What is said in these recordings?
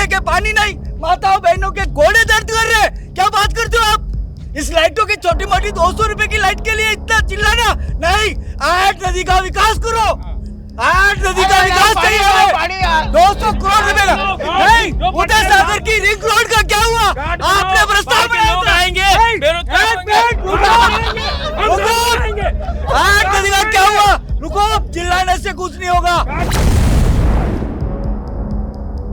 के पानी नहीं, माताओं बहनों के घोड़े दर्द कर रहे हैं। क्या बात करते हो आप? इस लाइटों की छोटी मोटी 200 रुपए की लाइट के लिए इतना चिल्लाना नहीं। आठ नदी का विकास करो, आठ नदी का विकास करिए। 200 करोड़ रुपए का नहीं। उदय सागर की रिंग रोड का क्या हुआ? आपने प्रस्ताव बनाया था। आठ नदी का क्या हुआ? रुको, चिल्लाने से कुछ नहीं होगा।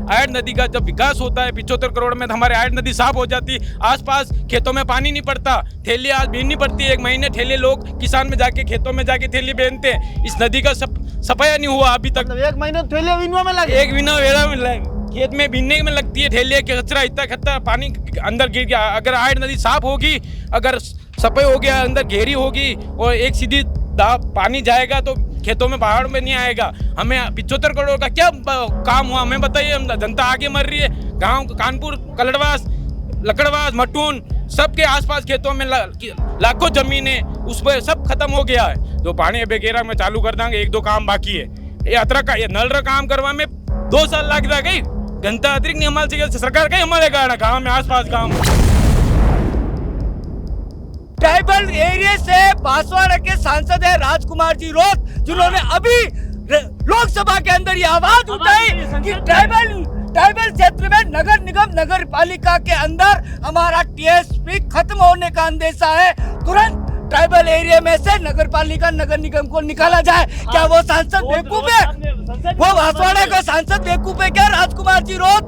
आयड नदी का जब विकास होता है 75 करोड़ में, हमारे आयड नदी साफ हो जाती, आसपास खेतों में पानी नहीं पड़ता, थैली आज बीननी पड़ती है। 1 महीने थैले लोग किसान में जाके खेतों में जाके थैली बेचते हैं। इस नदी का सफाया नहीं हुआ अभी तक। 1 महीने थैले बीनवा में लगे, एक बिना वेड़ा में खेत में बीनने में लगती है थैली। कचरा इतना खतरा पानी अंदर गिर गया। अगर आयड नदी साफ होगी, अगर सफाई हो गया, अंदर गहरी होगी और एक सीधी पानी जाएगा तो खेतों में पहाड़ में नहीं आएगा। हमें 75 करोड़ का क्या काम हुआ हमें बताइए। हम जनता आगे मर रही है। गांव कानपुर, कलड़वास, लकड़वास, मटून सबके आसपास खेतों में लाखों जमीनें उस पर सब खत्म हो गया है। तो पानी बेगेरा में चालू कर देंगे, 1-2 काम बाकी है। ये अतरा का ये नल काम करवा में 2 साल लग जाएगा। जनता अतिरिक्त नहीं हमारे से सरकार का ही हमारे गाँव में आसपास गाँव में। ट्राइबल एरिया से बांसवाड़ा के सांसद है राजकुमार जी रोत, जिन्होंने अभी लोकसभा के अंदर ये आवाज उठाई कि ट्राइबल क्षेत्र में नगर निगम, नगर पालिका के अंदर हमारा टीएसपी खत्म होने का अंदेशा है। तुरंत ट्राइबल एरिया में से नगर पालिका, नगर निगम को निकाला जाए। क्या वो सांसद बेवकूफ है? वो बांसवाड़ा का सांसद बेवकूफ है क्या राजकुमार जी रोत?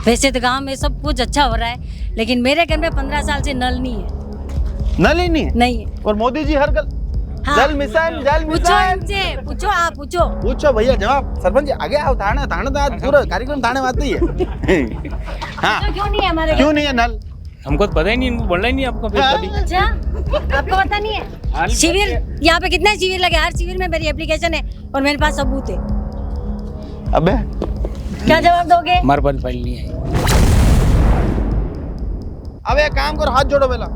वैसे तो गांव में सब कुछ अच्छा हो रहा है, लेकिन मेरे घर में 15 साल से नल नहीं है। नल ही नहीं है? नहीं है। और मोदी जी हर हाँ। जल मिशन, जल पूछो मिशन। इनसे, पूछो आप पूछो भैया जवाब। सरपंच जी आगे आओ। थाने तो आज पूरा कार्यक्रम थाने में आते ही है। हाँ, तो क्यों नहीं है हमारे? क्यों नहीं है नल? हमको तो पता ही नहीं, बोलना ही नहीं आपको कभी। अच्छा, आपको पता नहीं है? शिविर यहाँ पे कितने शिविर लगे? हर शिविर में मेरी एप्लीकेशन है और मेरे पास सबूत है। अबे क्या जवाब दोगे? हमारे पास फाइल नहीं है। अब एक काम करो, हाथ जोड़ो। पहला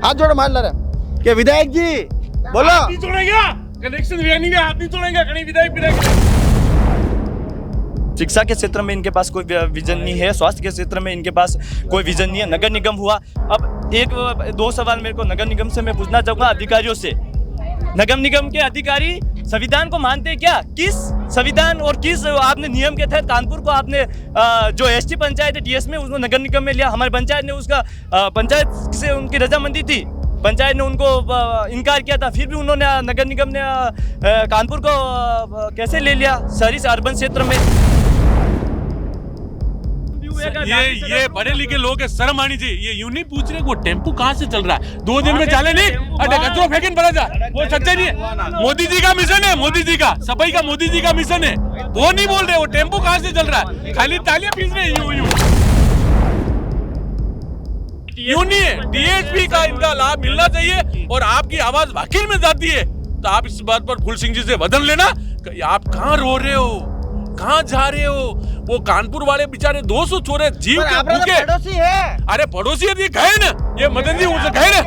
हाथ जोड़ो, मान ला रहे कि विधायक जी बोलो। हाथ नहीं तोड़ेगा, कनेक्शन नहीं है, हाथ नहीं तोड़ेगा। कहीं विधायक शिक्षा के क्षेत्र में इनके पास कोई विजन नहीं है, स्वास्थ्य के क्षेत्र में इनके पास कोई विजन नहीं है। नगर निगम हुआ, अब 1-2 सवाल मेरे को नगर निगम से मैं पूछना चाहूँगा अधिकारियों से। नगर निगम के अधिकारी संविधान को मानते हैं क्या? किस संविधान और किस आपने नियम के तहत कानपुर को आपने जो एसटी पंचायत है टीएस में उसको नगर निगम में लिया? हमारी पंचायत ने उसका पंचायत से उनकी रजामंदी थी, पंचायत ने उनको इनकार किया था, फिर भी उन्होंने नगर निगम ने कानपुर को कैसे ले लिया शहरी से अर्बन क्षेत्र में? ये बड़े लिखे लोग है, शर्म आनी चाहिए। ये यूं नहीं पूछ रहे वो टेम्पो कहाँ से चल रहा है, 2 दिन में चले नहीं। अरे कचरा फेंकन पड़ा जा, वो सच्चा नहीं है। मोदी जी का मिशन है, मोदी जी का सफाई का मोदी जी का मिशन है। वो नहीं बोल रहे वो टेम्पो कहाँ से चल रहा है, खाली तालियां पीस रहे यूं नहीं है। डीएसपी का इनका लाभ मिलना चाहिए और आपकी आवाज वकील में जाती है तो आप इस बात पर फुल सिंह जी से बदल लेना। आप कहाँ रो रहे हो, कहाँ जा रहे हो? वो कानपुर वाले बेचारे 200 छोरे जीव के भूखे। पड़ोसी है। अरे पड़ोसी है, ये गए ना, ये मदन जी उनसे गए ना,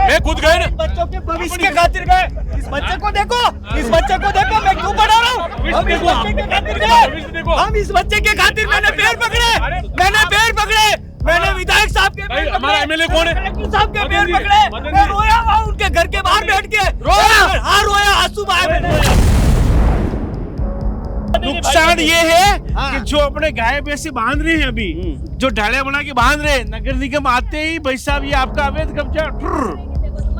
मैं खुद गए ना। बच्चों के भविष्य के खातिर गए। इस बच्चे को देखो, इस बच्चे को देखो, मैं क्यों पढ़ा रहा हूँ? हम इस बच्चे के खातिर गए, हम इस बच्चे के खातिर मैंने पैर पकड़े, मैंने विधायक साहब के पैर हमारा एमएलए कौन है? साहब के पैर पकड़े, मैं रोया वहाँ उनके घर के बाहर बैठ के रोया, आंसू बहाए। नुकसान ये है कि जो अपने गाय भैंसे बांध रहे हैं अभी, जो डाले बना के बांध रहे हैं, नगर निगम आते ही भाई साहब ये आपका अवैध कब्जा,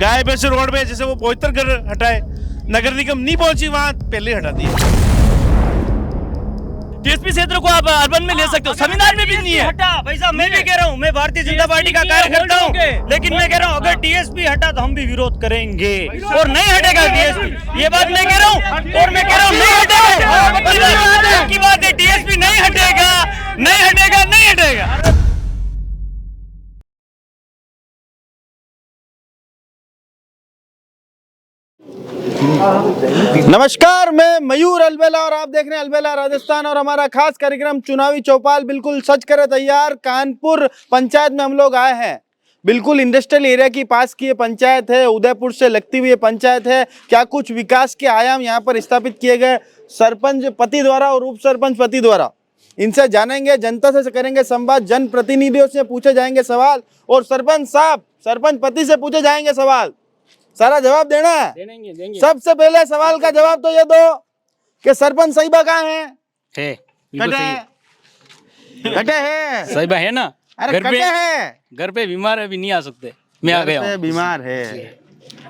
गाय भैंसे रोड पे जैसे वो 75 घर हटाए, नगर निगम नहीं पहुंची वहां, पहले हटा दिए। टीएसपी क्षेत्र को आप अर्बन में ले सकते हो, संविधान में भी नहीं है। हटा भाई साहब, मैं भी कह रहा हूँ, मैं भारतीय जनता पार्टी का कार्यकर्ता हूँ, लेकिन मैं कह रहा हूँ अगर टीएसपी हटा तो हम भी विरोध करेंगे और नहीं हटेगा टीएसपी। ये बात मैं कह रहा हूँ और मैं कह रहा हूँ नहीं हटेगा की बात है। टीएसपी नहीं हटेगा, नहीं हटेगा, नहीं हटेगा। नमस्कार, मैं मयूर अलबेला और आप देख रहे हैं अलबेला राजस्थान और हमारा खास कार्यक्रम चुनावी चौपाल बिल्कुल सच करे तैयार। कानपुर पंचायत में हम लोग आए हैं बिल्कुल इंडस्ट्रियल एरिया की पास की ये पंचायत है, उदयपुर से लगती हुई ये पंचायत है। क्या कुछ विकास के आयाम यहाँ पर स्थापित किए गए सरपंच पति द्वारा और उप सरपंच पति द्वारा, इनसे जानेंगे, जनता से करेंगे संवाद, जनप्रतिनिधियों से पूछे जाएंगे सवाल और सरपंच साहब, सरपंच पति से पूछे जाएंगे सवाल। सारा जवाब देना है। देंगे। सबसे पहले सवाल का जवाब तो ये दो कि सरपंच साहिबा कहाँ है? बिल्कुल सही है। घटे है, साहिबा है ना, अरे घर पे घटे है, घर पे बीमार है, अभी नहीं आ सकते, मैं आ गया हूँ। बीमार है,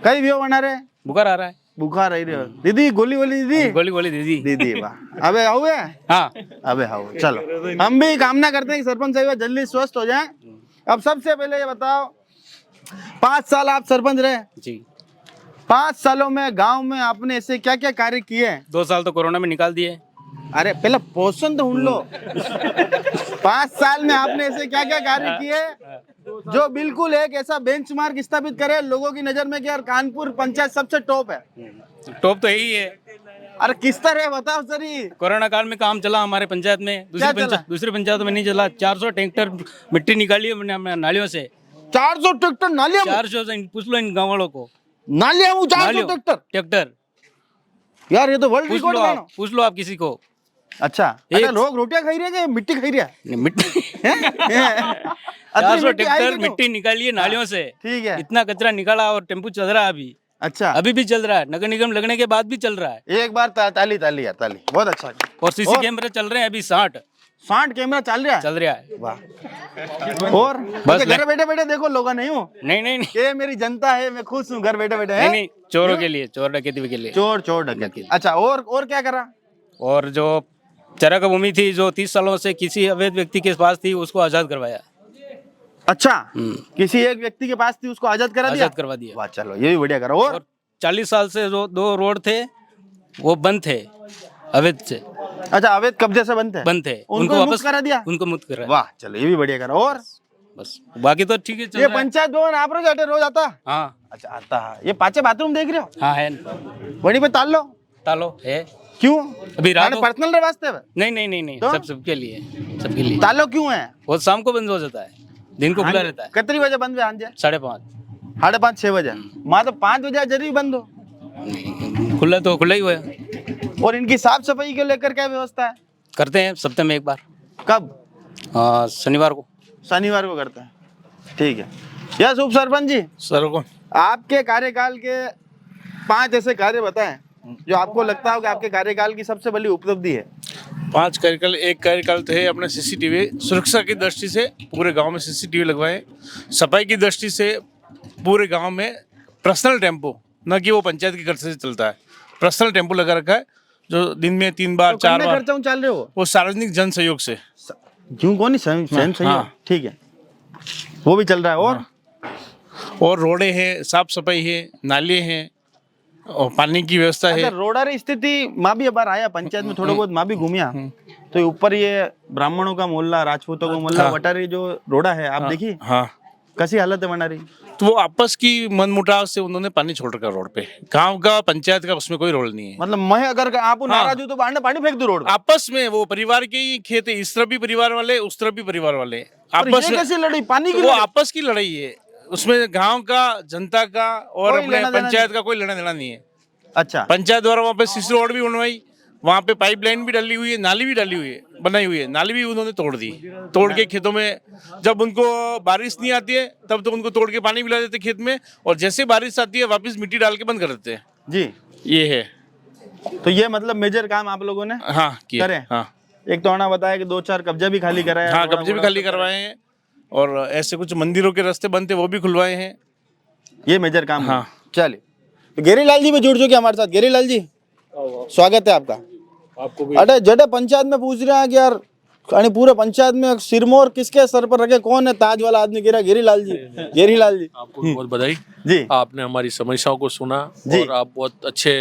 कई भी हो बना रहे, बुखार आ रहा है, बुखार रही रहे हो। दीदी गोली वोली दीदी, गोली दीदी। दीदी वाह, अबे आओ बे, हाँ अबे आओ, चलो हम भी कामना करते हैं कि सरपंच साहिबा जल्दी स्वस्थ हो जाएं। अब सबसे पहले ये बताओ, 5 साल आप सरपंच रहे जी, 5 सालों में गांव में आपने ऐसे क्या क्या कार्य किए हैं? 2 साल तो कोरोना में निकाल दिए। अरे पहले पोषण तो ढूंढ लो। 5 साल में आपने ऐसे क्या क्या कार्य किए जो बिल्कुल एक ऐसा बेंचमार्क स्थापित करे लोगों की नजर में कि यार कानपुर पंचायत सबसे टॉप है? टॉप तो यही है। अरे किस तरह बताओ सरी। कोरोना काल में काम चला हमारे पंचायत में, दूसरी पंचायत में नहीं चला। 400 ट्रैक्टर मिट्टी निकाली है हमने नालियों से। 400 ट्रैक्टर नालियां? 400 से पूछ लो इन गाँव वालों को। नालियां 400 ट्रैक्टर? यार ये तो वर्ल्ड रिकॉर्ड है। पूछ लो आप किसी को। अच्छा, अरे लोग रोटियां खाई रहे हैं कि मिट्टी खाई रहे हैं? मिट्टी 400 ट्रैक्टर मिट्टी निकाली है नालियों से। ठीक है, इतना कचरा निकाला और टेम्पू चल रहा है अभी। अच्छा, अभी भी चल रहा है, नगर निगम लगने के बाद भी चल रहा है। एक बार ताली ताली यार, ताली, बहुत अच्छा। और सीसी कैमरे चल रहे हैं अभी 60 कैमरा चल रहा है। वाह। और बस घर बैठे बैठे देखो लोग नहीं हो। नहीं ये मेरी जनता है, मैं खुश हूँ घर बैठे बैठे। नहीं, चोरों के लिए, चोर डकैती के लिए। चोर डकैती। अच्छा, और क्या करा? और जो चरक भूमि थी जो 30 सालों से किसी अवैध व्यक्ति के पास थी, उसको आजाद करवाया। अच्छा, किसी एक व्यक्ति के पास थी, उसको आजाद करा दिया? आजाद करवा दिया। वाह, चलो ये भी बढ़िया करा। और 40 साल से जो 2 रोड थे वो बंद थे अवैध से। अच्छा, अवैध कब्जे से बंद थे, उनको वापस करा दिया। उनको मुक्त करा। वाह, चलो ये भी बढ़िया करा। और बस बाकी तो ठीक है, चल ये रहा है। पंचायत भवन आप रोज आता? हाँ अच्छा, आता है। ये पांचे बाथरूम देख रहे हो? हाँ है। वहीं पे ताल लो। तालो है। क्यों? अभी रात को- पर्सनल वास्ते में? नहीं, तो? सबके लिए, सबके लिए। तालो क्यों है? वो शाम को बंद हो जाता है, दिन को खुला रहता है। कितनी बजे बंद है? 5:30। 5:30 6 बजे। माँ तो 5 बजे जरूर बंद हो। खुला तो खुला ही हुआ है। और इनकी साफ सफाई को लेकर क्या व्यवस्था है? करते हैं सप्ताह में एक बार। कब? शनिवार को। शनिवार को करते हैं। ठीक है। यस उप सरपंच जी, सर को आपके कार्यकाल के 5 ऐसे कार्य बताएं जो आपको लगता हो कि आपके कार्यकाल की सबसे बड़ी उपलब्धि है। 5 कार्यकाल। एक कार्यकाल तो है अपने सीसीटीवी सुरक्षा की दृष्टि से पूरे गांव में सीसीटीवी लगवाए। सफाई की दृष्टि से पूरे गांव में पर्सनल टेम्पो, न कि वो पंचायत के खर्च से चलता है, पर्सनल टेम्पो लगा रखा है जो दिन में 3 बार 4 बार खर्चा चल रहे हो? वो सार्वजनिक जन सहयोग से। क्यों कौन सही? हाँ। ठीक है, वो भी चल रहा है। और रोडें हैं, साफ सफाई है, नाले हैं और पानी की व्यवस्था है। रोडारी स्थिति माँ भी बार आया पंचायत में, थोड़ा बहुत माँ भी घूमिया। तो ऊपर ये ब्राह्मणों का मोहल्ला, राजपूतों का मोहल्ला, वटारी जो रोडा है आप देखिए, हाँ, कैसी हालत है वटारी? तो वो आपस की मनमुटाव से उन्होंने पानी छोड़ रखा रोड पे। गांव का पंचायत का उसमें कोई रोल नहीं है। मतलब मैं अगर आप नाराज हूँ तो पानी फेंक दो रोड पे। आपस में वो परिवार के ही खेत है, इस तरफ भी परिवार वाले, उस तरफ भी परिवार वाले, आपस में कैसी लड़ाई? पानी की वो आपस की लड़ाई है। उसमें गांव का, जनता का और अपने पंचायत का कोई लेना देना नहीं है। अच्छा, पंचायत द्वारा वहाँ पे सीसी रोड भी बनवाई, वहाँ पे पाइपलाइन भी डाली हुई है, नाली भी डाली हुई है, बनाई हुई है। नाली भी उन्होंने तोड़ दी, तोड़ के खेतों में, जब उनको बारिश नहीं आती है तब तो उनको तोड़ के पानी पिला देते खेत में, और जैसे बारिश आती है वापस मिट्टी डाल के बंद कर देते हैं जी। ये है। तो ये मतलब मेजर काम आप लोगों ने हाँ किया। करे। हाँ, एक तो आना बताया कि 2-4 कब्जा भी खाली कराया। हाँ, कब्जे भी खाली करवाए हैं, और ऐसे कुछ मंदिरों के रास्ते बनते वो भी खुलवाए हैं। ये मेजर काम। हाँ। चलिए, तो गेरीलाल जी भी जुड़ चुके हमारे साथ। गेरीलाल जी, स्वागत है आपका। आपको भी। अरे जडे पंचायत में पूछ रहे हैं कि यार पूरे पंचायत में सिरमौर किसके सर पर रखे, कौन है ताज वाला आदमी? गेरीलाल जी। गेरीलाल जी, आपको बहुत बधाई जी। आपने हमारी समस्याओं को सुना जी। और आप बहुत अच्छे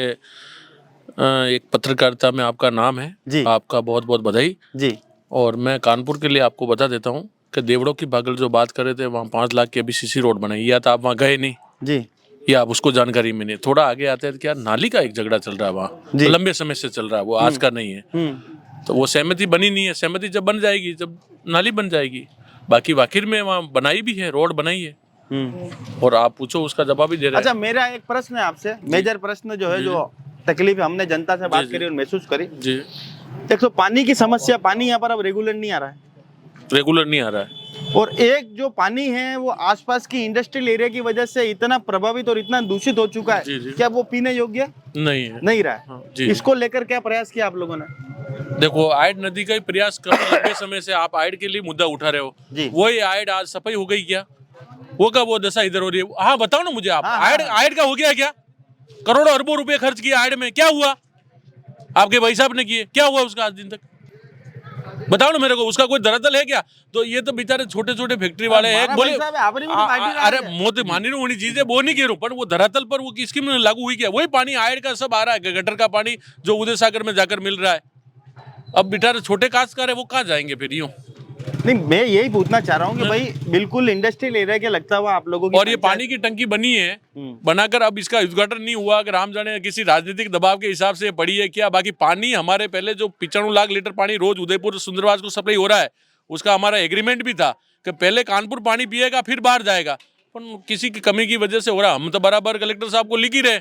एक पत्रकारिता में आपका नाम है जी। आपका बहुत बहुत बधाई जी। और मैं कानपुर के लिए आपको बता देता हूँ कि देवड़ों की बागल जो बात कर रहे थे, वहाँ 5 लाख की अभी सीसी रोड बनाई, या तो आप वहाँ गए नहीं जी, या आप उसको जानकारी में नहीं। थोड़ा आगे आते हैं क्या, नाली का एक झगड़ा चल रहा है वहाँ, जी। लंबे समय से चल रहा है, वो आज का नहीं है। तो वो सहमति बनी नहीं है, सहमति जब बन जाएगी, जब नाली बन जाएगी। बाकी वाकिर में वहाँ बनाई भी है, रोड बनाई है। और आप पूछो उसका जवाब ही दे रहे हैं। अच्छा, मेरा एक प्रश्न है आपसे, मेजर प्रश्न जो है, जो तकलीफ हमने जनता से बात जी। करी और महसूस करी। जी, देखो, पानी की समस्या, पानी यहाँ पर अब रेगुलर नहीं आ रहा है, रेगुलर नहीं आ रहा है। और एक जो पानी है वो आसपास की इंडस्ट्रियल एरिया की वजह से इतना प्रभावित और इतना दूषित हो चुका जी, है, जी। क्या वो पीने योग्य नहीं है। नहीं रहा हाँ, है? जी। इसको लेकर क्या प्रयास किया आप लोगों ने? देखो, आयड नदी का ही प्रयास कर रहे हैं लंबे समय से। आप आयड के लिए मुद्दा उठा रहे हो, जी। वही आयड आज सफाई हो गई क्या? वो का वो दशा इधर हो रही है। हाँ, बताओ ना मुझे आप, हाँ, आयड हाँ। आयड का हो गया क्या? करोड़ों अरबों रुपए खर्च किए आयड में, क्या हुआ? आपके भाई साहब ने किए, क्या हुआ उसका आज दिन तक? बताओ ना मेरे को, उसका कोई धरातल है क्या? तो ये तो बेचारे छोटे छोटे फैक्ट्री वाले हैं, हमारा बोले भाई साहब है, आपने भी तो पार्टी लगा अरे है। मोदी मानी नहीं होनी चीजें, वो नहीं कह रहा हूं, पर वो धरातल पर वो किसकी में लागू हुई क्या? वही पानी आयड का सब आ रहा है, गटर का पानी जो उदय सागर में जाकर मिल रहा है। अब बेचारे छोटे काश्तकार है, वो कहाँ जाएंगे फिर? यूं नहीं, मैं यही पूछना चाह रहा हूँ कि भाई बिल्कुल इंडस्ट्रियल एरिया के लगता हुआ आप लोगों की और ये पंचायत- पानी की टंकी बनी है, बनाकर अब इसका उद्घाटन नहीं हुआ। अगर हम जाने किसी राजनीतिक दबाव के हिसाब से पड़ी है क्या? बाकी पानी हमारे पहले जो 95 लाख लीटर पानी रोज उदयपुर सुंदरवास को सप्लाई हो रहा है, उसका हमारा एग्रीमेंट भी था कि पहले कानपुर पानी पिएगा फिर बाहर जाएगा, पर किसी की कमी की वजह से हो रहा। हम तो बराबर कलेक्टर साहब को लिख ही रहे,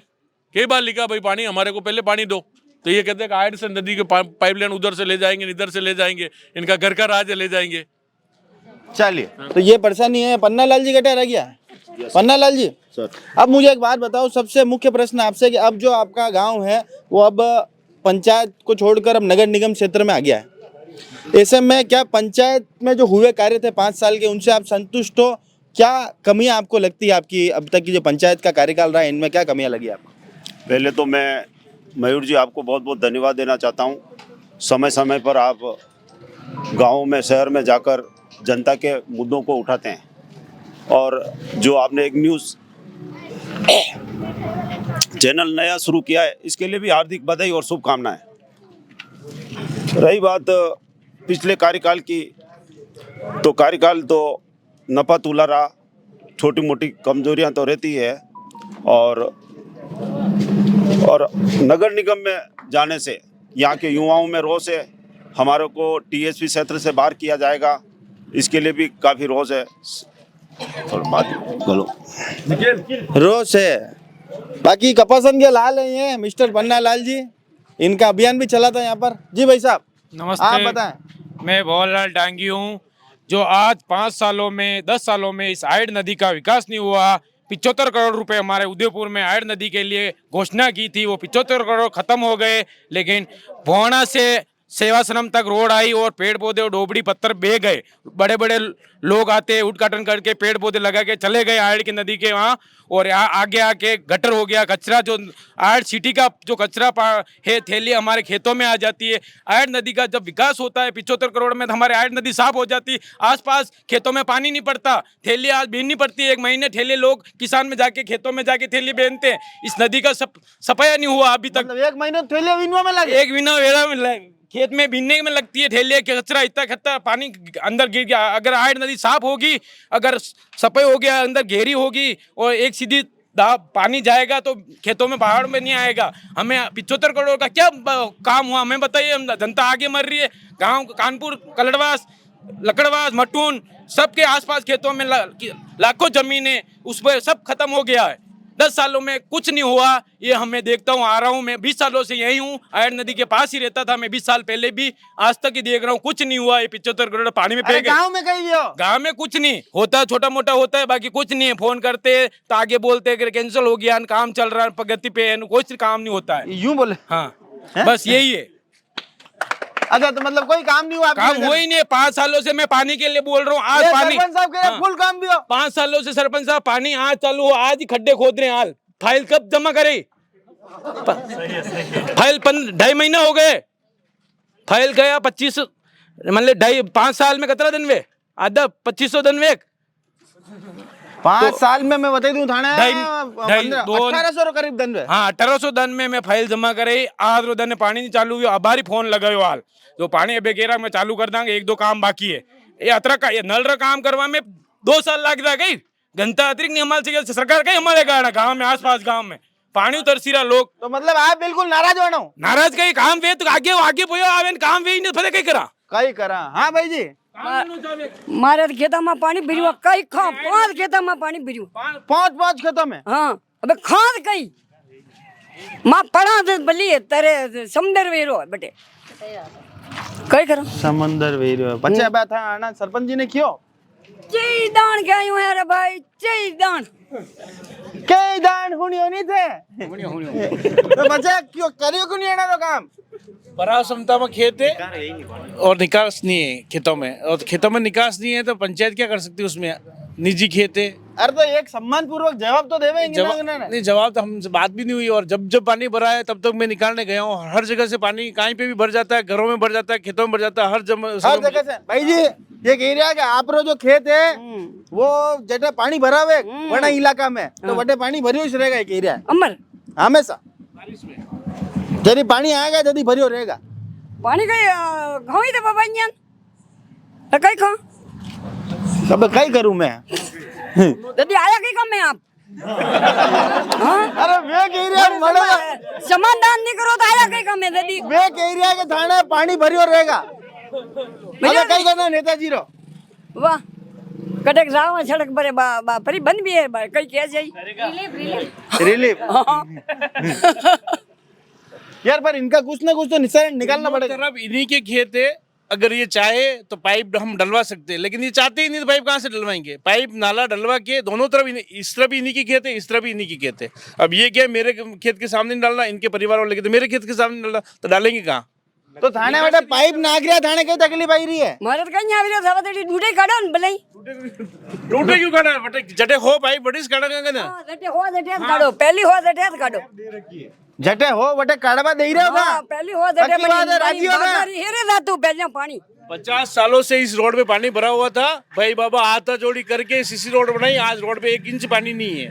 कई बार लिखा भाई पानी हमारे को पहले पानी दो, तो ये कहते हैं कि आयड से नदी के पाइपलाइन उधर से ले जाएंगे, इधर से ले जाएंगे, इनका घर का राज है, ले जाएंगे। चलिए, तो ये परेशानी है। पन्ना लाल जी का रह गया, पन्ना लाल जी सर, अब मुझे एक बात बताओ, सबसे मुख्य प्रश्न आपसे कि अब जो आपका गांव है वो अब पंचायत को छोड़कर अब नगर निगम क्षेत्र में आ गया है। ऐसे में क्या पंचायत में जो हुए कार्य थे 5 साल के, उनसे आप संतुष्ट हो? क्या कमियां आपको लगती है आपकी अब तक की जो पंचायत का कार्यकाल रहा है, इनमें क्या कमियां लगी आपको? पहले तो मैं मयूर जी आपको बहुत बहुत धन्यवाद देना चाहता हूँ। समय समय पर आप गाँव में, शहर में जाकर जनता के मुद्दों को उठाते हैं, और जो आपने एक न्यूज़ चैनल नया शुरू किया है, इसके लिए भी हार्दिक बधाई और शुभकामनाएं। रही बात पिछले कार्यकाल की, तो कार्यकाल तो नपा तुला रहा, छोटी मोटी कमजोरियां तो रहती है, और नगर निगम में जाने से यहाँ के युवाओं में रोष है। हमारे को टीएसपी क्षेत्र से बाहर किया जाएगा, इसके लिए भी काफ़ी रोष है। थोड़ा बात बोलो, रोष है। बाकी कपासन के लाल है ये मिस्टर पन्ना लाल जी, इनका अभियान भी चला था यहाँ पर। जी भाई साहब, नमस्ते, आप बताएं। मैं भवनलाल डांगी हूँ। जो आज 5 सालों में 10 सालों में इस आयड नदी का विकास नहीं हुआ। 75 करोड़ रुपए हमारे उदयपुर में आयड नदी के लिए घोषणा की थी, वो 75 करोड़ खत्म हो गए। लेकिन भोना से सेवाश्रम तक रोड आई और पेड़ पौधे और डोबड़ी पत्थर बह गए। बड़े बड़े लोग आते उद्घाटन करके पेड़ पौधे लगा के चले गए आयड की नदी के वहाँ, और यहाँ आगे आके गटर हो गया। कचरा जो आयड सिटी का जो कचरा है, थैली हमारे खेतों में आ जाती है। आयड नदी का जब विकास होता है 75 करोड़ में, तो हमारे आयड नदी साफ हो जाती। आसपास खेतों में पानी नहीं पड़ता, थैली आज बीननी पड़ती है। 1 महीने थैली लोग किसान में जाके खेतों में जाके थैली बेचते हैं। इस नदी का सफाया नहीं हुआ अभी तक। मतलब 1 महीने थैले विनवा में लगे। एक बिना वेरा में खेत में बीनने में लगती है थैली, कचरा इतना खत्ता पानी अंदर गिर गया। अगर आयड नदी साफ होगी, अगर सफाई हो गया, अंदर गहरी होगी और एक सीधी पानी जाएगा तो खेतों में, पहाड़ में नहीं आएगा। हमें 75 करोड़ का क्या काम हुआ हमें बताइए। जनता आगे मर रही है। गांव कानपुर, कलड़वास, लकड़वास, मटून, सबके आसपास खेतों में लाखों जमीनें, उस पर सब खत्म हो गया है। 10 सालों में कुछ नहीं हुआ। ये हमें देखता हूँ, आ रहा हूँ मैं 20 सालों से यही हूँ, आयड नदी के पास ही रहता था मैं 20 साल पहले भी, आज तक ही देख रहा हूँ, कुछ नहीं हुआ। ये 75 करोड़ पानी में अरे फेंक गए। गाँव में कहीं भी हो, गाँव में कुछ नहीं होता, छोटा मोटा होता है, बाकी कुछ नहीं है। फोन करते तो आगे बोलते हैं कि कैंसिल हो गया, काम चल रहा है, प्रगति पे है, कोई काम नहीं होता है। यूं बोले। हाँ, हैं? बस यही है। अच्छा, तो मतलब कोई काम नहीं हुआ आपके काम नगर? हुआ ही नहीं है। 5 सालों से मैं पानी के लिए बोल रहा हूँ। आज ये पानी, सरपंच साहब कह रहे हैं, हाँ। फुल काम भी हो। 5 सालों से सरपंच साहब पानी आज चालू हो, आज ही खड्डे खोद रहे हैं। हाल फाइल कब जमा करे? फाइल 2.5 महीना हो गए। फाइल गया 25, मतलब 5 साल में कितना दिन वे? आधा 2500 दिन वे। 5 साल में मैं बता दूं थाने ढाई 1800 करीब दंड है। हाँ, 1800 दिन में मैं फाइल जमा करे। आज रो दिन पानी नहीं चालू हुआ, अबारी फोन लगायो हाल जो पानी अबे कह रहा मैं चालू कर दांगे, 1-2 काम बाकी है। ये अतरा का ये नल रा काम करवा में 2 साल लग जा गई। घंटा अतिरिक्त नहीं हमारे से सरकार कहीं हमारे गाँव में, आसपास गाँव में पानी उतरसी रहा लोग। तो मतलब आप बिल्कुल नाराज हो ना? नाराज कहीं काम वे तो आगे पोयो आवे काम वे नहीं फते कहीं करा કઈ કરા હા ભાઈજી મારે ખેતરમાં પાણી ભર્યું કઈ ખા 5 ખેતરમાં પાણી ભર્યું 5 ખેતોं में હા હવે ખાદ કઈ માં પડા દે ભલી તારે સમંદર વેરો બટે કઈ કરો સમંદર વેર્યો પછી બે થા આના સરપંચજી ને કયો ચઈ દાણ કે આયો હે રે ભાઈ ચઈ દાણ કઈ દાણ હુણ્યો ની થે તો પછી કયો કર્યો કોની એનાનો કામ बराबर क्षमता में खेत है और निकास नहीं है खेतों में, और खेतों में निकास नहीं है तो पंचायत क्या कर सकती है उसमें? निजी खेत है। अरे तो एक सम्मान पूर्वक जवाब तो देवे नहीं, जवाब तो हमसे बात भी नहीं हुई। और जब पानी भरा है तब तक मैं निकालने गया हूँ। हर जगह से पानी कहीं पे भी भर जाता है, घरों में भर जाता है, खेतों में भर जाता है, हर जगह से। भाई जी ये कह रहा है कि आप जो खेत है वो जटे पानी भरावे वना इलाका में तो वटे पानी भरियो ही रहेगा, कह रहा है अमर हमेशा जदी पानी आएगा जदी भरियो रहेगा। पानी कई घावी दे बाबा न्यान तो कई खा अब कई करूं मैं जदी आया कई काम में आप अरे मैं कह रहा हूं मड़वा समाधान नहीं करो तो आया कई काम में जदी मैं कह रहा है कि थाने पानी भरियो रहेगा। अबे कई करना नेताजी रो वाह कटक जावा सड़क पर बा परी बंद भी है कई क्या जाई रिलीफ यार पर इनका कुछ ना कुछ तो निशान निकालना पड़ेगा। तरफ इन्हीं के खेत है, अगर ये चाहे तो पाइप हम डलवा सकते हैं, लेकिन ये चाहते ही नहीं तो पाइप कहाँ से डलवाएंगे? पाइप नाला डलवा के दोनों तरफ इस तरफ भी इन्हीं की खेत है, इस तरफ भी इन्हीं की खेत है। अब ये क्या मेरे खेत के सामने नहीं डालना, इनके परिवार वाले तो मेरे खेत के सामने डालना, तो डालेंगे कहाँ? तो थाने बेटा पाइप नाग रहा थाने कई तकलीफ आई रही है? मारे तो कहीं आवी रहा था तेरी ढूंढे काढो न भलाई टूटे क्यों काढ़ा? बटे जटे हो पाइप बटिस काढ़ा ना। हां जटे हो जटे काढो पहली हो जटे काढो जटे हो बटे काढ़वा दे रहे होगा। हां पहली हो जटे पक्की बात है, राजी होगा। हेरे जा तू पहले पानी 50 सालों से इस रोड पे पानी भरा हुआ था। भाई बाबा हाथा जोड़ी करके सीसी रोड बनाई, आज रोड पे 1 इंच पानी नहीं है।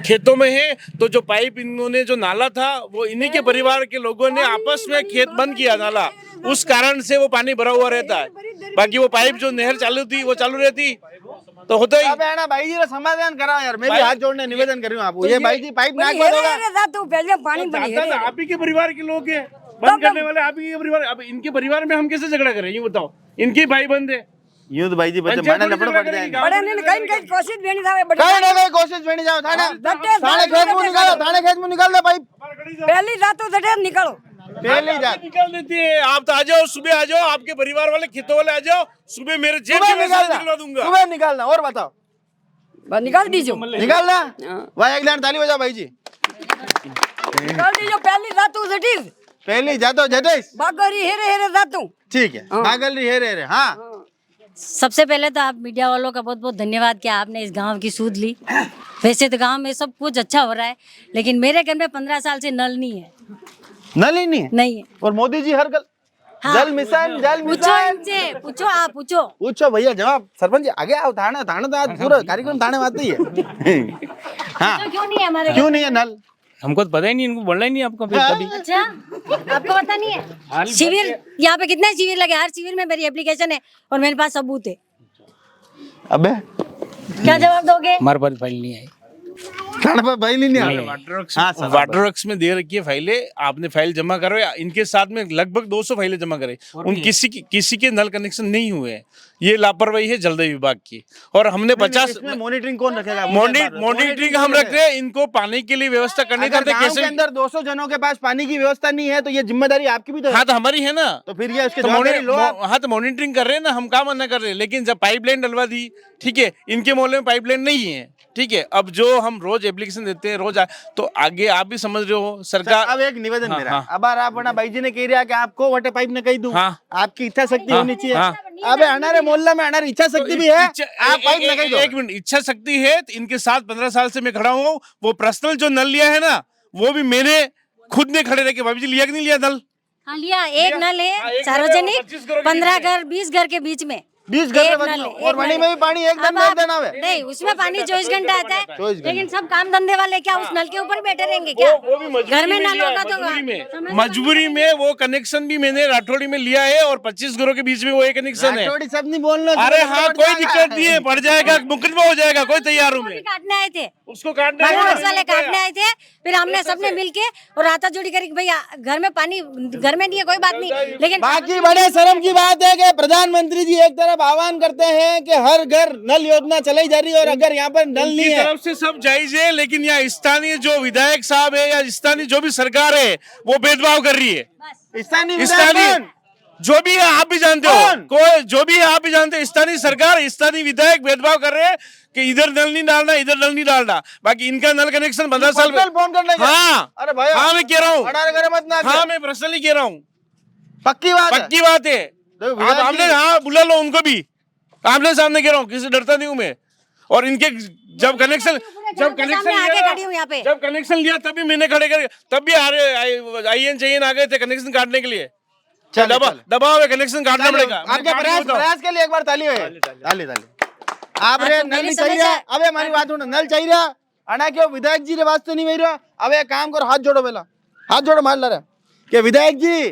खेतों में है तो जो पाइप इन्होंने जो नाला था वो इन्हीं के परिवार के लोगों ने आपस में खेत बंद किया नाला, उस कारण से वो पानी भरा हुआ रहता है। बाकी वो पाइप जो नहर चालू थी वो चालू रहती तो होता ही। अबे ना भाई जी का समाधान कराओ यार, मैं भी हाथ जोड़ने निवेदन कर रही हूँ आपको। ये भाई जी पाइप नाक बंद होगा। हेरे जा तू पहले पानी बनी आप ही के परिवार के लोग हैं बंद करने वाले, आप ही के परिवार। अब इनके परिवार में हम कैसे झगड़ा करें ये बताओ? इनके भाई बंद है, यूं तो भाई जी बच्चे माने लपड़ पड़ जाएंगे। बड़े ने कहीं कोशिश भी नहीं थावे कहीं ना कहीं कोशिश में जाओ थाने खेत में निकालो, थाने खेत में निकाल दो पाइप। पहली रात तो जटे निकालो पहली जात निकाल देती है। आप तो आ जाओ, सुबह आ जाओ, आपके परिवार वाले खेतों वाले आ जाओ, सुबह मेरे जेब में निकलवा दूंगा। सुबह निकालना। और बताओ निकाल दीजिए निकालना। वाह एक ताली बजाओ भाई जी। निकाल दीजिए पहली रात तो जटी पहली जातो जटेश बागरी हेरे हेरे जा तू ठीक है बागल रही हेरे हेरे। हाँ सबसे पहले तो आप मीडिया वालों का बहुत बहुत धन्यवाद कि आपने इस गांव की सूध ली। वैसे तो गांव में सब कुछ अच्छा हो रहा है, लेकिन मेरे घर में 15 साल से नल नहीं है। नल ही नहीं है? नहीं है। और मोदी जी हर कल हाँ। जल मिशन जल पूछो मिशन इनसे, पूछो आप पूछो। पूछो भैया जवाब। सरपंच जी आगे आओ। थाने थाने तो आज पूरा कार्यक्रम थाने में आते ही है। हाँ तो क्यों नहीं है हमारे क्यों नहीं है नल? हमको तो पता ही नहीं, इनको बोलना ही नहीं आपको कभी। अच्छा आपको पता नहीं है? शिविर यहाँ पे कितने शिविर लगे, हर शिविर में मेरी एप्लीकेशन है और मेरे पास सबूत है। अबे क्या जवाब दोगे? हमारे पास फाइल नहीं आई। थाने पर फाइल ही नहीं आ वाटर वर्क्स में दे रखी है फाइलें, आपने फाइल जमा करो। इनके साथ में लगभग 200 फाइलें जमा करे, उन किसी के नल कनेक्शन नहीं हुए हैं। ये लापरवाही है जलदाय विभाग की। और हमने 50 मॉनिटरिंग कौन रखेगा? मॉनिटरिंग हम रख रहे हैं। इनको पानी के लिए व्यवस्था करनी अगर करते गांव कैसे के अंदर 200 जनों के पास पानी की व्यवस्था नहीं है तो ये जिम्मेदारी आपकी भी तो है। हाँ तो हमारी है ना। तो फिर ये उसके तो जवाबदारी लो आप। हाँ तो मॉनिटरिंग कर रहे हैं ना, हम काम मना कर रहे हैं। लेकिन जब पाइपलाइन डलवा दी, ठीक है, इनके मोहल्ले में पाइपलाइन नहीं है, ठीक है। अब जो हम रोज एप्लीकेशन देते हैं रोज तो आगे आप भी समझ रहे हो सरकार। अब एक निवेदन हाँ, मेरा हाँ। अब आप बना भाई जी ने कह रहा कि आपको वाटर पाइप ने कही दूं। हाँ। आपकी इच्छा शक्ति हाँ, होनी चाहिए। हाँ। अबे हमारे मोहल्ला में हमारी इच्छा शक्ति भी है। आप पाइप न कही दो। एक मिनट, इच्छा शक्ति है तो इनके साथ 15 साल से मैं खड़ा हूँ। वो पर्सनल जो नल लिया है ना, वो भी मैंने खुद ने खड़े रह के भाभी जी लिया कि नहीं लिया नल? हाँ लिया। एक नल है सार्वजनिक, 15 घर 20 घर के बीच में 20 घर एक में नल, और एक मनी नल। में भी पानी एक अब दिन में आप- देना है। नहीं, उसमें पानी 24 घंटे आता है, 24 घंटे। लेकिन सब काम धंधे वाले क्या उस नल के ऊपर बैठे रहेंगे क्या? वो भी मजबूरी घर में में नल लिया है, होगा तो मजबूरी समय में से मजबूरी में वो कनेक्शन भी मैंने राठौड़ी में लिया है और 25 घरों के बीच में वो एक कनेक्शन है। राठौड़ी सब नहीं बोलना। अरे हाँ, कोई दिक्कत नहीं है, पड़ जाएगा, मुकदमा हो जाएगा, कोई तैयार हूँ पानी मैं काटने आए थे, उसको काटने बागवास वाले काटने आए थे, फिर हमने सबने मिलके और हाथा जोड़ी करी कि भैया घर में पानी घर में नहीं है कोई बात नहीं, लेकिन बाकी बड़े शर्म की बात है कि प्रधानमंत्री जी एक तरफ आह्वान करते हैं कि हर घर नल योजना चलाई जा रही है और अगर यहाँ पर नल नहीं उनकी है तरफ से सब जायज है, लेकिन यहाँ स्थानीय जो विधायक साहब है या स्थानीय जो भी सरकार है वो भेदभाव कर रही है। स्थानीय विधायक स्थानीय कौन? जो भी है आप भी जानते हो, कौन? कोई जो भी है आप भी जानते हो, स्थानीय सरकार स्थानीय विधायक भेदभाव कर रहे हैं कि इधर नल नहीं डालना, इधर नल नहीं डालना। बाकी इनका नल कनेक्शन 15 साल पर्सनल फोन करने का? हाँ अरे भैया हाँ मैं कह रहा हूँ, अड़ार करे मत ना हाँ मैं पर्सनली कह रहा हूँ, पक्की बात है। पक्की बात है। तो आप विधायक आमने जी- हाँ बुला लो उनको भी, आमने सामने कह रहा हूँ, किसी डरता नहीं हूँ मैं। और इनके जब कनेक्शन सामने आके खड़ी हूँ यहाँ पे। जब कनेक्शन लिया तभी मैंने खड़े कर, तब भी आईएन चाहिए आ गए थे कनेक्शन काटने के लिए। चलो, दबाव चलो। दबाव है, कनेक्शन काटना पड़ेगा। आपके प्रयास के लिए एक बार ताली हो ताली आप रे हाँ, तो नल मेरी नहीं चाहिए समस्या- अबे हमारी बात सुनो नल चाहिए अना क्यों विधायक जी रे वास्ते नहीं मेरा अब एक काम करो हाथ जोड़ो पहला हाथ जोड़ो मान ला रहे कि विधायक जी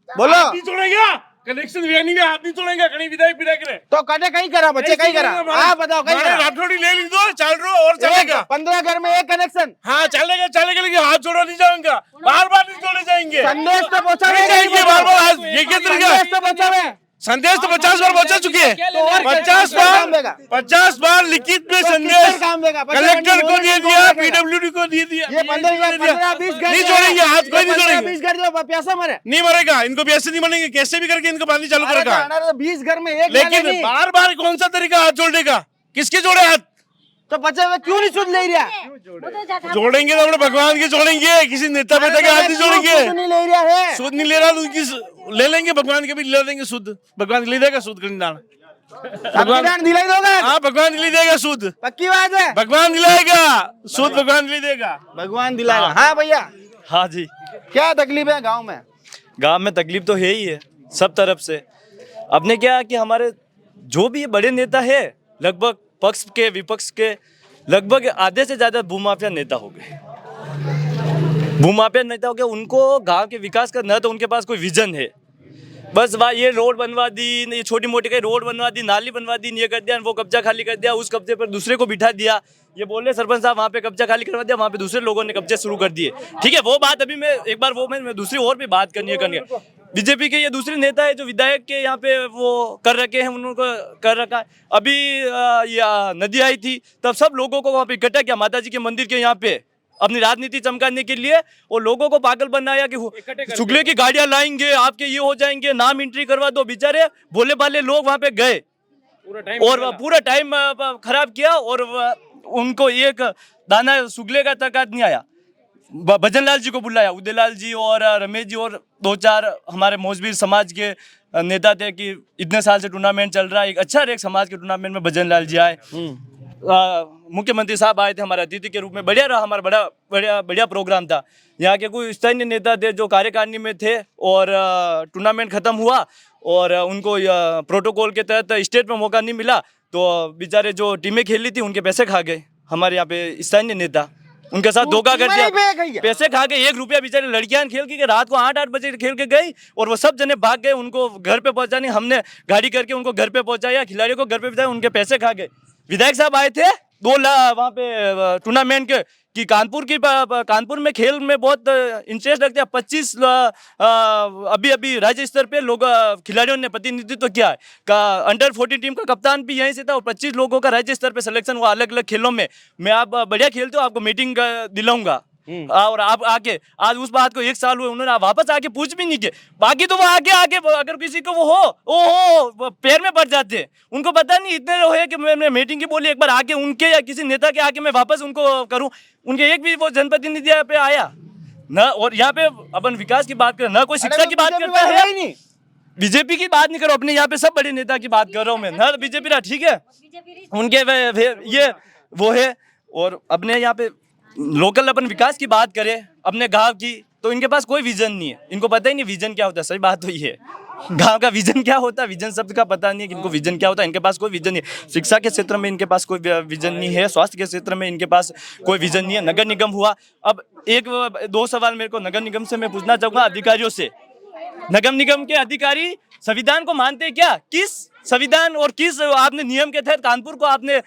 बोलो हाथ नहीं तोड़ेगा, कनेक्शन नहीं हाथ नहीं तोड़ेगा, कहीं विधायक विधायक रहे। तो कटे कहीं करा बच्चे कहीं करा आप बताओ कहीं करा राठौड़ी ले ली दो, चल रो और चलेगा। 15 घर में एक कनेक्शन हाँ चलेगा चलेगा, लेकिन हाथ जोड़ा नहीं जाऊंगा, बार बार नहीं जोड़े जाएंगे। संदेश तो पहुंचा नहीं जाएंगे बार बार, हाथ ये क्या तरीका है? संदेश तो पहुंचा है संदेश तो 50 बार पहुंचा चुके हैं, और 50 काम देगा। बार 50 बार लिखित में तो संदेश कितना काम देगा? 50 कलेक्टर को दे घंटे दिया, कौन देगा? पीडब्ल्यूडी को दे दिया, ये 15-20 घर नहीं जोड़ेंगे, हाथ कोई नहीं जोड़ेंगे, 20 घर जो प्यासा मरे नहीं मरेगा, इनको भी ऐसे नहीं बनेंगे, कैसे भी करके इनको पानी चालू करेगा। 20 घर में एक लेकिन बार बार कौन सा तरीका हाथ जोड़ने का, किसके जोड़े हाथ? तो बच्चे क्यों नहीं सुध ले रहा जोड़ेंगे तो अपने भगवान के जोड़ेंगे, किसी नेता पेता के हाथ नहीं जोड़ेंगे। नहीं ले रहा है सूद नहीं ले रहा तो उनकी ले लेंगे, भगवान के भी ले लेंगे सूद, भगवान ले देगा सूद करना, संविधान दिलाई दोगे हाँ भगवान दिलाई देगा सूद, पक्की बात है भगवान दिलाएगा सूद, भगवान दिलाई देगा। भगवान दिलाएगा हाँ भैया हाँ जी, क्या तकलीफ है गांव में गांव में तकलीफ तो है ही है सब तरफ से। अपने क्या है कि हमारे जो भी बड़े नेता है लगभग पक्ष के विपक्ष के लगभग आधे से ज्यादा भूमाफिया नेता हो गए, भूमाफिया नेता हो गए। उनको गांव के विकास का न तो उनके पास कोई विजन है, बस वहाँ ये रोड बनवा दी, ये छोटी मोटी कहीं रोड बनवा दी, नाली बनवा दी, ये कर दिया, वो कब्जा खाली कर दिया, उस कब्जे पर दूसरे को बिठा दिया। ये बोल रहे सरपंच साहब वहाँ पे कब्जा खाली करवा दिया, वहाँ पे दूसरे लोगों ने कब्जे शुरू कर दिए। ठीक है, वो बात अभी मैं एक बार मैं दूसरी और भी बात करनी है। बीजेपी के ये दूसरे नेता है जो विधायक के यहाँ पे वो कर रखे हैं, उनको कर रखा है। अभी नदी आई थी तब सब लोगों को वहाँ पे इकट्ठा किया माता जी के मंदिर के यहाँ पे अपनी राजनीति चमकाने के लिए, और लोगों को पागल बनाया कि शुक्ले की गाड़ियां लाएंगे, आपके ये हो जाएंगे, नाम एंट्री करवा दो। बेचारे भोले भाले लोग वहाँ पे गए और पूरा टाइम खराब किया, और उनको एक दाना शुक्ले का तक नहीं आया। भजन लाल जी को बुलाया, उदय लाल जी और रमेश जी और 2-4 हमारे मौजवीर समाज के नेता थे कि इतने साल से टूर्नामेंट चल रहा है, एक अच्छा एक समाज के टूर्नामेंट में भजन लाल जी आए। मुख्यमंत्री साहब आए थे हमारे अतिथि के रूप में, बढ़िया रहा, हमारा बढ़िया प्रोग्राम था। यहाँ के कुछ स्थानीय नेता थे जो कार्यकारिणी में थे, और टूर्नामेंट खत्म हुआ और उनको प्रोटोकॉल के तहत स्टेट में मौका नहीं मिला, तो बेचारे जो टीमें खेली थी उनके पैसे खा गए हमारे यहाँ पे स्थानीय नेता, उनके साथ धोखा कर दिया, पैसे खा के 1 रुपया बेचारे लड़कियां खेल के रात को 8-8 बजे खेल के गई, और वो सब जने भाग गए। उनको घर पे पहुंचाने हमने गाड़ी करके उनको घर पे पहुंचाया, खिलाड़ियों को घर पे पहुंचाया, उनके पैसे खा गए। विधायक साहब आए थे 2 लाख वहाँ पे टूर्नामेंट के कि कानपुर में खेल में बहुत इंटरेस्ट रखते हैं। 25 अभी राज्य स्तर पे लोग खिलाड़ियों ने प्रतिनिधित्व किया है का, अंडर 14 टीम का कप्तान भी यहीं से था, और 25 लोगों का राज्य स्तर पे सिलेक्शन हुआ अलग अलग खेलों में। मैं आप बढ़िया खेलते हो, आपको मीटिंग दिलाऊंगा, और आप आके आज उस बात को 1 साल हुए, उन्होंने वापस आके पूछ भी नहीं किए। बाकी तो वो आगे अगर किसी को वो पैर में पड़ जाते हैं, उनको पता नहीं इतने है कि मैं मीटिंग की बोली एक बार आके उनके या किसी नेता के आके मैं वापस उनको करूं, उनके एक भी वो जनप्रतिनिधि यहाँ पे आया ना। और यहाँ पे अपन विकास की बात करें ना, कोई शिक्षा की बात करता है, बीजेपी की बात नहीं करो, अपने यहाँ पे सब बड़े नेता की बात कर रहा हूँ मैं ना। बीजेपी रहा ठीक है, उनके ये वो है, और अपने यहाँ पे लोकल अपन विकास की बात करें अपने गांव की, तो इनके पास कोई विजन नहीं है, इनको पता ही नहीं विजन क्या होता है। सही बात तो ये है, गांव का विजन क्या होता है, विजन शब्द का पता नहीं है कि इनको विजन क्या होता है। इनके पास कोई विजन नहीं है। शिक्षा के क्षेत्र में इनके पास कोई विजन नहीं है, स्वास्थ्य के क्षेत्र में इनके पास कोई विजन नहीं है। नगर निगम हुआ, अब एक दो सवाल मेरे को नगर निगम से मैं पूछना चाहूँगा अधिकारियों से। नगर निगम के अधिकारी संविधान को मानते हैं क्या? किस संविधान और किस आपने नियम के तहत कानपुर को आपने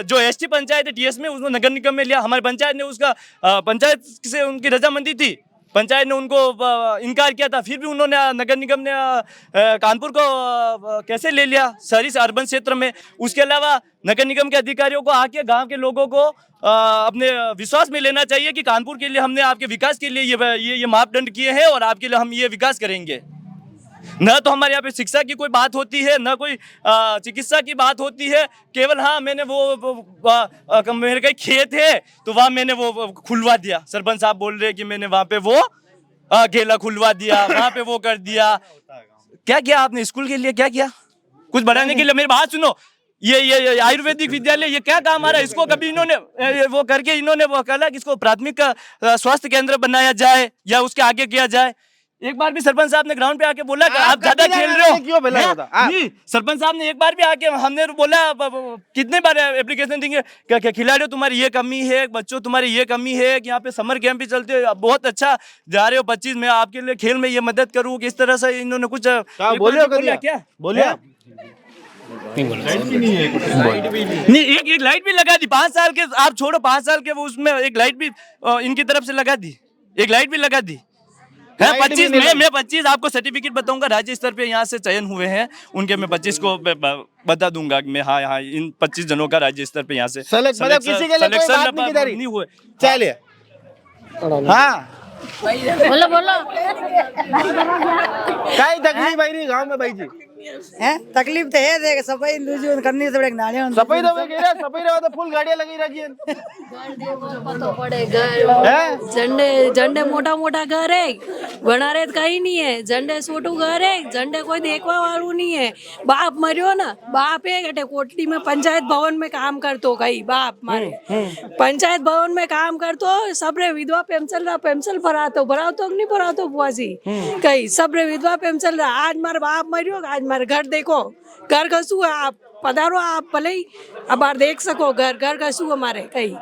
जो एसटी पंचायत है टीएस में उसको नगर निगम में लिया? हमारी पंचायत ने उसका पंचायत से उनकी रजामंदी थी, पंचायत ने उनको इनकार किया था, फिर भी उन्होंने नगर निगम ने कानपुर को कैसे ले लिया शहरी से अर्बन क्षेत्र में। उसके अलावा नगर निगम के अधिकारियों को आके गांव के लोगों को अपने विश्वास में लेना चाहिए कि कानपुर के लिए हमने आपके विकास के लिए ये मापदंड किए हैं और आपके लिए हम ये विकास करेंगे। न तो हमारे यहाँ पे शिक्षा की कोई बात होती है, न कोई चिकित्सा की बात होती है। केवल हाँ मैंने वो मेरे कहीं खेत है तो वहाँ मैंने वो खुलवा दिया, सरपंच साहब बोल रहे हैं कि मैंने वहाँ पे वो गेला खुलवा दिया, वहाँ पे वो कर दिया। क्या किया आपने स्कूल के लिए? क्या किया कुछ बढ़ाने के लिए? मेरी बात सुनो, ये आयुर्वेदिक विद्यालय ये क्या काम आ रहा है? इसको कभी इन्होंने वो करके इन्होंने वो कहा कि इसको प्राथमिक स्वास्थ्य केंद्र बनाया जाए या उसके आगे किया जाए। एक बार भी सरपंच साहब ने ग्राउंड पे आके बोला कि आप ज्यादा खेल रहे हो, क्यों बोला था? सरपंच साहब ने एक बार भी आके हमने बोला, कितने बार एप्लीकेशन देंगे क्या खिलाड़ियों तुम्हारी ये कमी है, बच्चों तुम्हारी ये कमी है कि यहाँ पे समर कैंप भी चलते हो, बहुत अच्छा जा रहे हो 25 में आपके लिए खेल में ये मदद करूँ, किस तरह से इन्होंने कुछ बोले क्या बोले? नहीं एक लाइट भी लगा दी 5 साल के, आप छोड़ो 5 साल के, वो उसमें एक लाइट भी इनकी तरफ से लगा दी, एक लाइट भी लगा दी है। 25 मैं 25 आपको सर्टिफिकेट बताऊंगा, राज्य स्तर पे यहाँ से चयन हुए हैं उनके, मैं 25 को बता दूंगा कि मैं हाँ इन 25 जनों का राज्य स्तर पे यहाँ से मतलब किसी के लिए कोई बात नहीं हुए। चलिए हाँ बोलो कई तकलीफ आई रही गांव में भाई जी? हैं तकलीफ तो है, देख सफाई करनी तो नालियां सफाई तो सफाई रहो तो फुल गाड़ियां लगी रखी है। तो पड़े घर झंडे मोटा मोटा घर है, बना रहे कहीं नहीं है, झंडे छोटू घर है, झंडे कोई देखवा वालू नहीं है। बाप मरियो ना, बाप है कोटली में पंचायत भवन में काम करतो, कहीं बाप मारे पंचायत भवन में काम करतो, सबरे विधवा पेंशन भराव तो नहीं भराव तो बुआ जी कहीं सबरे विधवा पेंशन। आज मारे बाप मरियो, आज मारे घर देखो, घर कसू है, आप पधारो, आप भले ही अब बार देख सको घर कसू हमारे, कहीं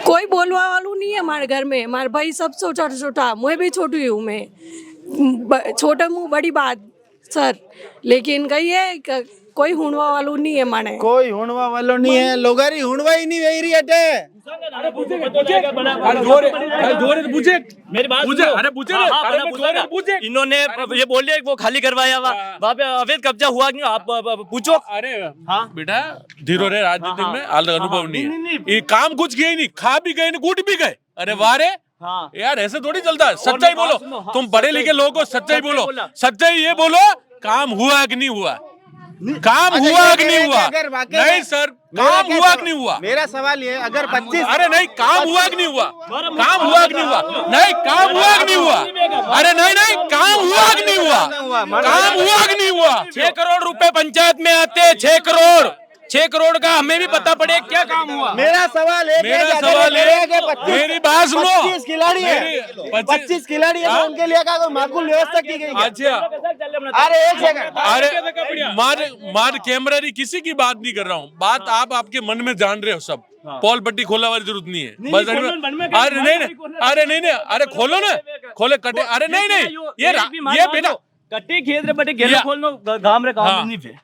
कोई बोलवा वालू नहीं है हमारे घर में। हमारे भाई सब छोटा, मैं भी छोटी हूँ, मैं छोटा मुँह बड़ी बात सर, लेकिन कही है कोई हुणवा वालू नहीं है माने, कोई हुणवा वालो नहीं है, लोगारी हुणवा ही नहीं वही रही हटे। इन्होंने ये बोले वो खाली करवाया वहाँ पे अवैध कब्जा हुआ नहीं, आप पूछो। अरे हाँ बेटा धीरो रे, राजनीति में अनुभव नहीं है, ये काम कुछ किया ही नहीं, खा भी गए कूट भी गए। अरे वाह रे यार, ऐसे थोड़ी चलता है। सच्चाई बोलो, तुम पढ़े लिखे लोग हो, सच्चाई बोलो, सच्चाई ये बोलो काम हुआ कि नहीं हुआ, काम हुआ कि नहीं हुआ? नहीं सर, काम हुआ कि नहीं हुआ? मेरा सवाल ये, अगर 25 अरे नहीं, काम हुआ कि नहीं हुआ? काम हुआ कि नहीं हुआ? नहीं, काम हुआ कि नहीं हुआ? अरे नहीं, काम हुआ कि नहीं हुआ? काम हुआ कि नहीं हुआ? 6 करोड़ रुपए पंचायत में आते हैं, 6 करोड़ का हमें भी पता पड़े क्या काम हुआ। मेरा सवाल है, मेरी बात सुनो, 25 खिलाड़ी है, 25 खिलाड़ी है, तो उनके लिए क्या कोई माकूल व्यवस्था की गई? अच्छा अरे एक सेकंड, अरे मार कैमरारी किसी की बात नहीं कर रहा हूँ, बात आप आपके मन में जान रहे हो सब। पॉल पट्टी खोला वाली जरूरत नहीं है, बस अरे नहीं, अरे खोलो ना, खोले कटे, अरे नहीं ये बेटा कट्टे खेत रे बटे गेलो खोलनो गांव रे काम नहीं पे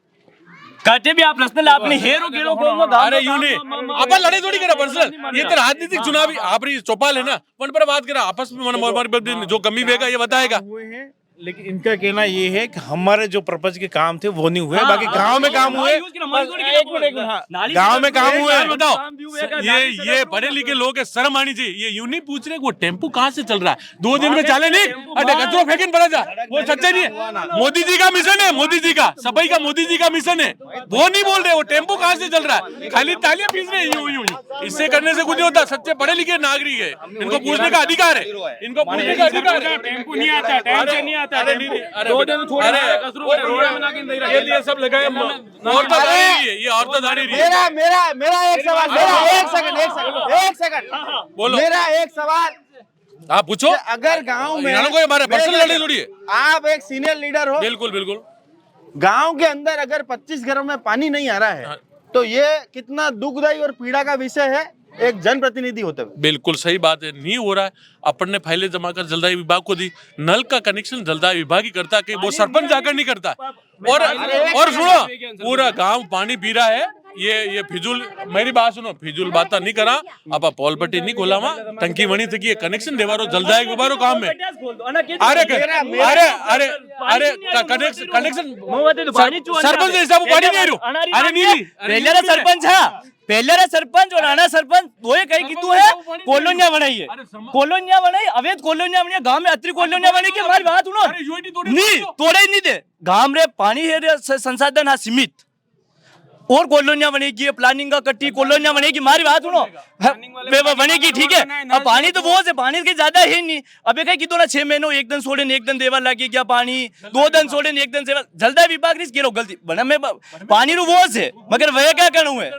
काटे भी आप पर्सनल आपने हेरो गेलो खोलनो गांव। अरे यूं नहीं, अपन लड़ाई थोड़ी करा पर्सनल, ये तो राजनीतिक चुनावी आप चौपाल है ना, वन पर बात करा आपस में जो कमी बेगा ये बताएगा। लेकिन इनका कहना ये है कि हमारे जो पर्पज के काम थे वो नहीं हुए, बाकी गांव में काम हुए, गांव में काम हुए। बताओ ये पढ़े लिखे लोग है, शर्म आनी चाहिए। ये यूं नहीं पूछ रहे वो टेम्पो कहाँ से चल रहा है, 2 दिन में चले नहीं, अरे कचरो फेंकन पड़ा जा, वो सच्चाई नहीं है। मोदी जी का मिशन है, मोदी जी का सफाई का मोदी जी का मिशन है, वो नहीं बोल रहे वो टेम्पो कहाँ से चल रहा है, खाली तालियां पीस रहे यूं। इससे करने से कुछ नहीं होता, सच्चे पढ़े लिखे नागरिक है, इनको पूछने का अधिकार है, इनको पूछने का अधिकार है। टेम्पो नहीं आता, टेंशन नहीं आता, ये सब लगाए ये औरतदारी। मेरा एक सवाल, एक सेकंड बोलो, मेरा एक सवाल, आप पूछो कि अगर गांव में इन्होंने कोई हमारे पर्सनल लड़ाई थोड़ी है। आप एक सीनियर लीडर हो, बिल्कुल बिल्कुल। गांव के अंदर अगर 25 घरों में पानी नहीं आ रहा है तो ये कितना दुखदाई और पीड़ा का विषय है एक जनप्रतिनिधि होते हुए। बिल्कुल सही बात है, नहीं हो रहा है। अपन ने फाइलें जमा कर जलदाय विभाग को दी, नल का कनेक्शन जलदाय विभाग ही करता है कि वो सरपंच जाकर नहीं करता। और सुनो, पूरा गांव पानी पी रहा है। ये फिजूल, मेरी बात सुनो, फिजूल बात नहीं करा। आप पॉल पट्टी नहीं खोला वहाँ, टंकी वनी तक ये कनेक्शन देवारो जलदाय विभाग काम में। अरे अरे अरे अरे कनेक्शन सरपंच हिसाब पानी नहीं रो। अरे नहीं पहले सरपंच है, पहले सरपंच और आना सरपंच वो कहीं कीधु है कॉलोनिया बनाई है, कॉलोनिया बनाई, अवैध कॉलोनिया बनाई, गांव में अति कॉलोनिया बनाई के हमारी बात सुनो नहीं तोड़े नहीं दे। गांव रे पानी है संसाधन है सीमित और कॉलोनिया बनेगी, प्लानिंग का कट्टी कॉलोनिया बनेगी, हमारी बात सुनो बनेगी ठीक है। अब पानी तो बहुत है, पानी के ज्यादा है नहीं। अब एक की तो ना 6 महीनों एक दिन छोड़े एक दिन देवा लगे क्या पानी, 2 दिन छोड़े एक दिन सेवा जलदाय विभाग नहीं गिरो गलती बना में पानी रू वो है मगर वह क्या करूँ है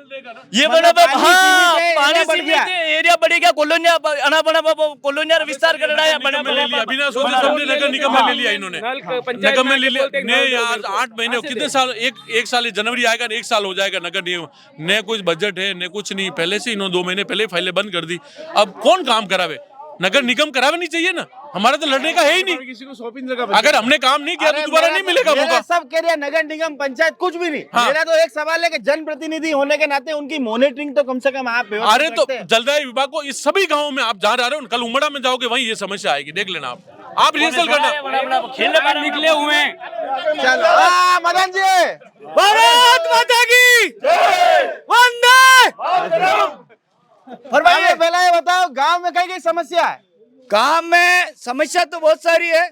ये बना। हाँ पानी बढ़ गया, एरिया बढ़ गया, कॉलोनिया अना बना कॉलोनिया विस्तार कर रहा है। अभी ना सोचे सबने नगर निगम में ले लिया, इन्होंने निगम में ले लिया। नहीं यार 8 महीने कितने साल, एक साल जनवरी आएगा, 1 साल हो जाएगा नगर निगम, न कुछ बजट है न कुछ नहीं। पहले से इन्होंने 2 महीने पहले फाइलें बंद कर दी। अब कौन काम करावे, नगर निगम करावे नहीं चाहिए ना, हमारा तो लड़ने का है ही नहीं। किसी को शॉपिंग जगह अगर हमने काम नहीं किया तो दोबारा नहीं मिलेगा मौका। सब कह रहे हैं नगर निगम पंचायत कुछ भी नहीं। हाँ। मेरा तो एक सवाल है कि जनप्रतिनिधि होने के नाते उनकी मॉनिटरिंग तो कम से कम आप व्यवस्थित अरे तो रखते हैं। जलदाय विभाग को इस सभी गाँव में आप जहाँ रह रहे हो, कल उमड़ा में जाओगे वहीं ये समस्या आएगी, देख लेना आप रिहर्सल करना। निकले हुए हैं। चलो मदन जी, भारत माता की वंदे। और भाई पहले ये बताओ गांव में कई समस्या है? गांव में समस्या तो बहुत सारी है,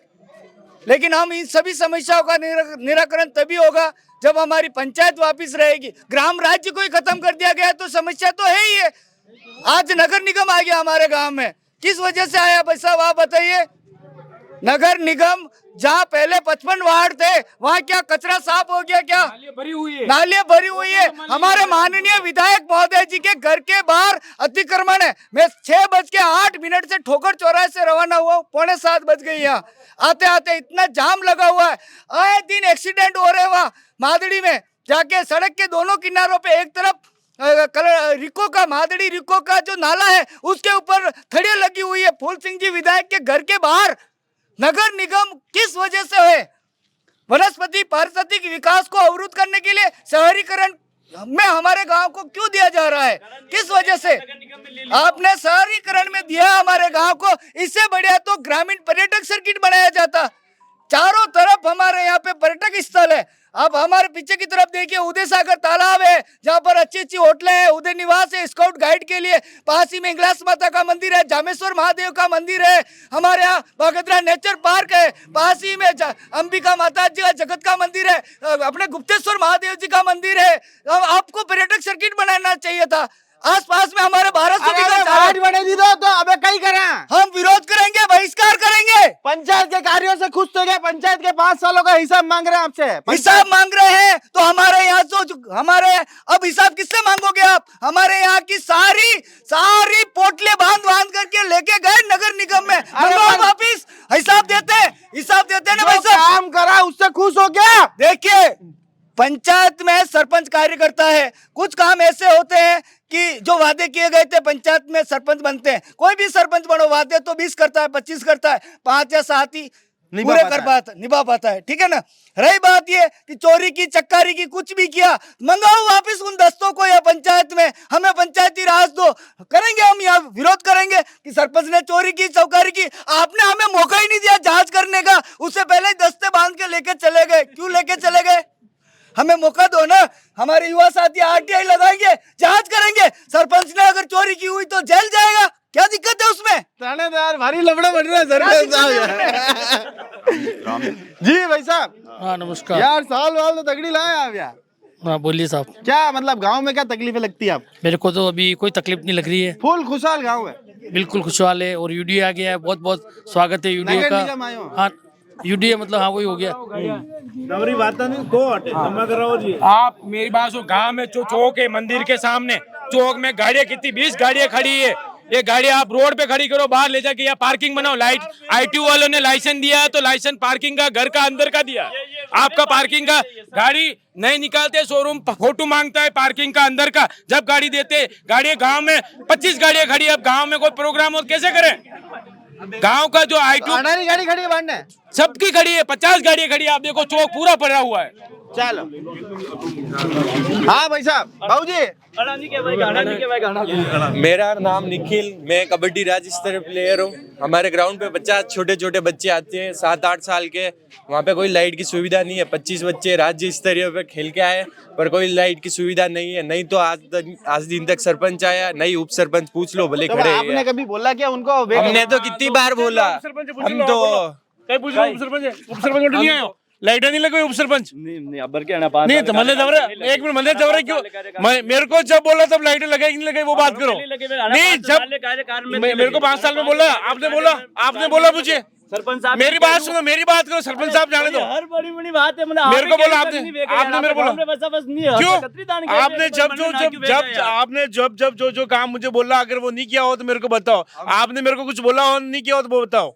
लेकिन हम इन सभी समस्याओं का निराकरण तभी होगा जब हमारी पंचायत वापस रहेगी। ग्राम राज्य को ही खत्म कर दिया गया तो समस्या तो है ही है। आज नगर निगम आ गया हमारे गांव में, किस वजह से आया भाई साहब आप बताइए। नगर निगम जहाँ पहले 55 वार्ड थे वहाँ क्या कचरा साफ हो गया? क्या नालियाँ भरी हुई है। हमारे माननीय विधायक महोदय जी के घर के बाहर अतिक्रमण है। मैं 6:08 से ठोकर चौराहे से रवाना हुआ, 6:45 बज गई। यहाँ आते आते इतना जाम लगा हुआ है, आए दिन एक्सीडेंट हो रहे। वहाँ मादड़ी में जाके सड़क के दोनों किनारों पे एक तरफ रिको का मादड़ी रिको का जो नाला है उसके ऊपर थड़ियां लगी हुई है। फूल सिंह जी विधायक के घर के बाहर नगर निगम किस वजह से है? वनस्पति पारिस्थितिक विकास को अवरुद्ध करने के लिए शहरीकरण में हमारे गांव को क्यों दिया जा रहा है? किस वजह से आपने शहरीकरण में दिया हमारे गांव को? इससे बढ़िया तो ग्रामीण पर्यटक सर्किट बनाया जाता। चारों तरफ हमारे यहाँ पे पर्यटक स्थल है। अब हमारे पीछे की तरफ देखिए, उदय सागर तालाब है जहाँ पर अच्छी अच्छी होटलें हैं, उदय निवास है स्काउट गाइड के लिए, पास ही में इंग्लास माता का मंदिर है, जामेश्वर महादेव का मंदिर है, हमारे यहाँ बागद्रा नेचर पार्क है, पास ही में अंबिका माता जी का जगत का मंदिर है, अपने गुप्तेश्वर महादेव जी का मंदिर है। अब आपको पर्यटक सर्किट बनाना चाहिए था। आसपास में हमारे 1200 बने दी दो तो अबे कई करा, हम विरोध करेंगे, बहिष्कार करेंगे। पंचायत के कार्यों से खुश तो गए, पंचायत के 5 सालों का हिसाब मांग रहे हैं आपसे। हिसाब मांग रहे हैं तो हमारे यहाँ तो हमारे अब हिसाब किससे मांगोगे आप? हमारे यहाँ की सारी पोटले बांध करके लेके गए नगर निगम में, वापिस हिसाब देते ना भाई साहब। काम करा उससे खुश हो गया। देखिए पंचायत में सरपंच कार्य करता है, कुछ काम ऐसे होते हैं कि जो वादे किए गए थे पंचायत में सरपंच बनते हैं। कोई भी सरपंच बनो, वादे तो 20 करता है, 25 करता है, 5 या 7 ही निभा पाता है। ठीक है ना। रही बात ये कि चोरी की चक्कारी की कुछ भी किया, मंगाओ वापस उन दस्तों को या पंचायत में, हमें पंचायती राज दो। करेंगे हम यहाँ विरोध करेंगे कि सरपंच ने चोरी की चौकारी की, आपने हमें मौका ही नहीं दिया जांच करने का, उससे पहले ही दस्ते बांध के लेके चले गए। क्यों लेके चले गए? हमें मौका दो ना। हमारे युवा साथी RTI लगाएंगे, जांच करेंगे। सरपंच ने अगर चोरी की हुई तो जेल जाएगा, क्या दिक्कत है उसमें? थानेदार भारी लफड़ा बन रहा है सरपंच साहब। जी भाई साहब। हाँ नमस्कार यार, साल वाल तो तगड़ी लाए आप यार। हाँ बोलिए साहब। क्या मतलब गांव में क्या तकलीफें लगती है आप? मेरे को तो अभी कोई तकलीफ नहीं लग रही है, फुल खुशहाल गाँव है। बिल्कुल खुशहाल है। और UDA आ गया है, बहुत बहुत स्वागत है UDA नगर का। निगम आए हो? हाँ UDA मतलब हाँ वही हो गया। आप मेरी बात सुनो, गांव में जो चौक है मंदिर के सामने, चौक में गाड़ियां कितनी 20 गाड़ियां खड़ी है। ये गाड़ी आप रोड पे खड़ी करो, बाहर ले जाके या पार्किंग बनाओ। लाइट ITU वालों ने लाइसेंस दिया है तो लाइसेंस पार्किंग का घर का अंदर का दिया, आपका पार्किंग का गाड़ी नहीं निकालते, शोरूम फोटो मांगता है पार्किंग का अंदर का, जब गाड़ी देते। गाड़ी गांव में 25 गाड़ियां खड़ी, अब गांव में कोई प्रोग्राम हो कैसे करें? गांव का जो ITU गाड़ी खड़ी है बांटने, सबकी खड़ी है, 50 गाड़ियां खड़ी है, आप देखो चौक पूरा पड़ा हुआ है। चलो हाँ भाई साहब, बाबू जी मेरा नाम निखिल, मैं कबड्डी राज्य स्तरीय प्लेयर हूँ। हमारे ग्राउंड पे 50 छोटे छोटे बच्चे आते हैं 7-8 साल के, वहाँ पे कोई लाइट की सुविधा नहीं है। 25 बच्चे राज्य स्तरीय पे खेल के आए पर कोई लाइट की सुविधा नहीं है। नहीं तो आज दिन तक सरपंच आया, नहीं उप सरपंच पूछ लो भले खड़े। आपने कभी बोला क्या उनको? हमने तो कितनी बार बोला, हम तो उप सरपंच नहीं आयो, लाइट नहीं लगी उप सरपंच नहीं अब क्या ना नहीं तो मल्ले जबरे एक मिनट मल्ले जबरे क्यों? मेरे को जब बोला तब लाइटें लगाई नहीं लगाई वो बात करो। नहीं जब मेरे को 5 साल में बोला, आपने बोला मुझे सरपंच साहब मेरी बात सुनो, मेरी बात करो, सरपंच साहब जाने दो। हर बड़ी बड़ी बात है मेरे को बोला आपने मेरे बोला क्यों? आपने आपने जब जो काम मुझे बोला, अगर वो नहीं किया हो तो मेरे को बताओ। आपने मेरे को कुछ बोला हो नहीं किया हो तो वो बताओ।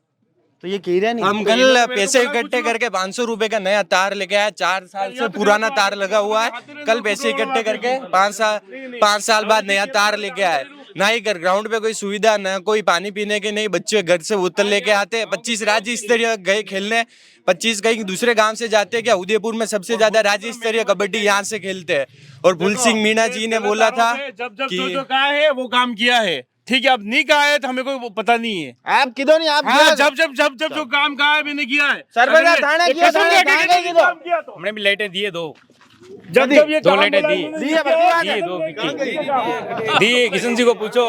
तो ये कह रहे नहीं, हम कल पैसे इकट्ठे करके 500 रुपए का नया तार लेके आया, 4 साल से पुराना तार लगा हुआ है। कल पैसे इकट्ठे करके 5 साल बाद नया तार लेके आए। ना ही ग्राउंड पे कोई सुविधा, ना कोई पानी पीने के, नहीं बच्चे घर से बोतल लेके आते। 25 राज्य स्तरीय गए खेलने, 25 कहीं दूसरे गांव से जाते क्या? उदयपुर में सबसे ज्यादा राज्य स्तरीय कबड्डी यहाँ से खेलते हैं। और फूल सिंह मीणा जी ने बोला था जब जो कहा है वो काम किया है, ठीक है। अब नहीं कहा है तो हमें कोई पता नहीं है। आप किधर नहीं, आप जब जो काम कहा है मैंने किया है। सरपंच थाने किया, हमने भी लाइटें दिए दो, जब ये 2 लाइटें दी, दी किशन जी को पूछो,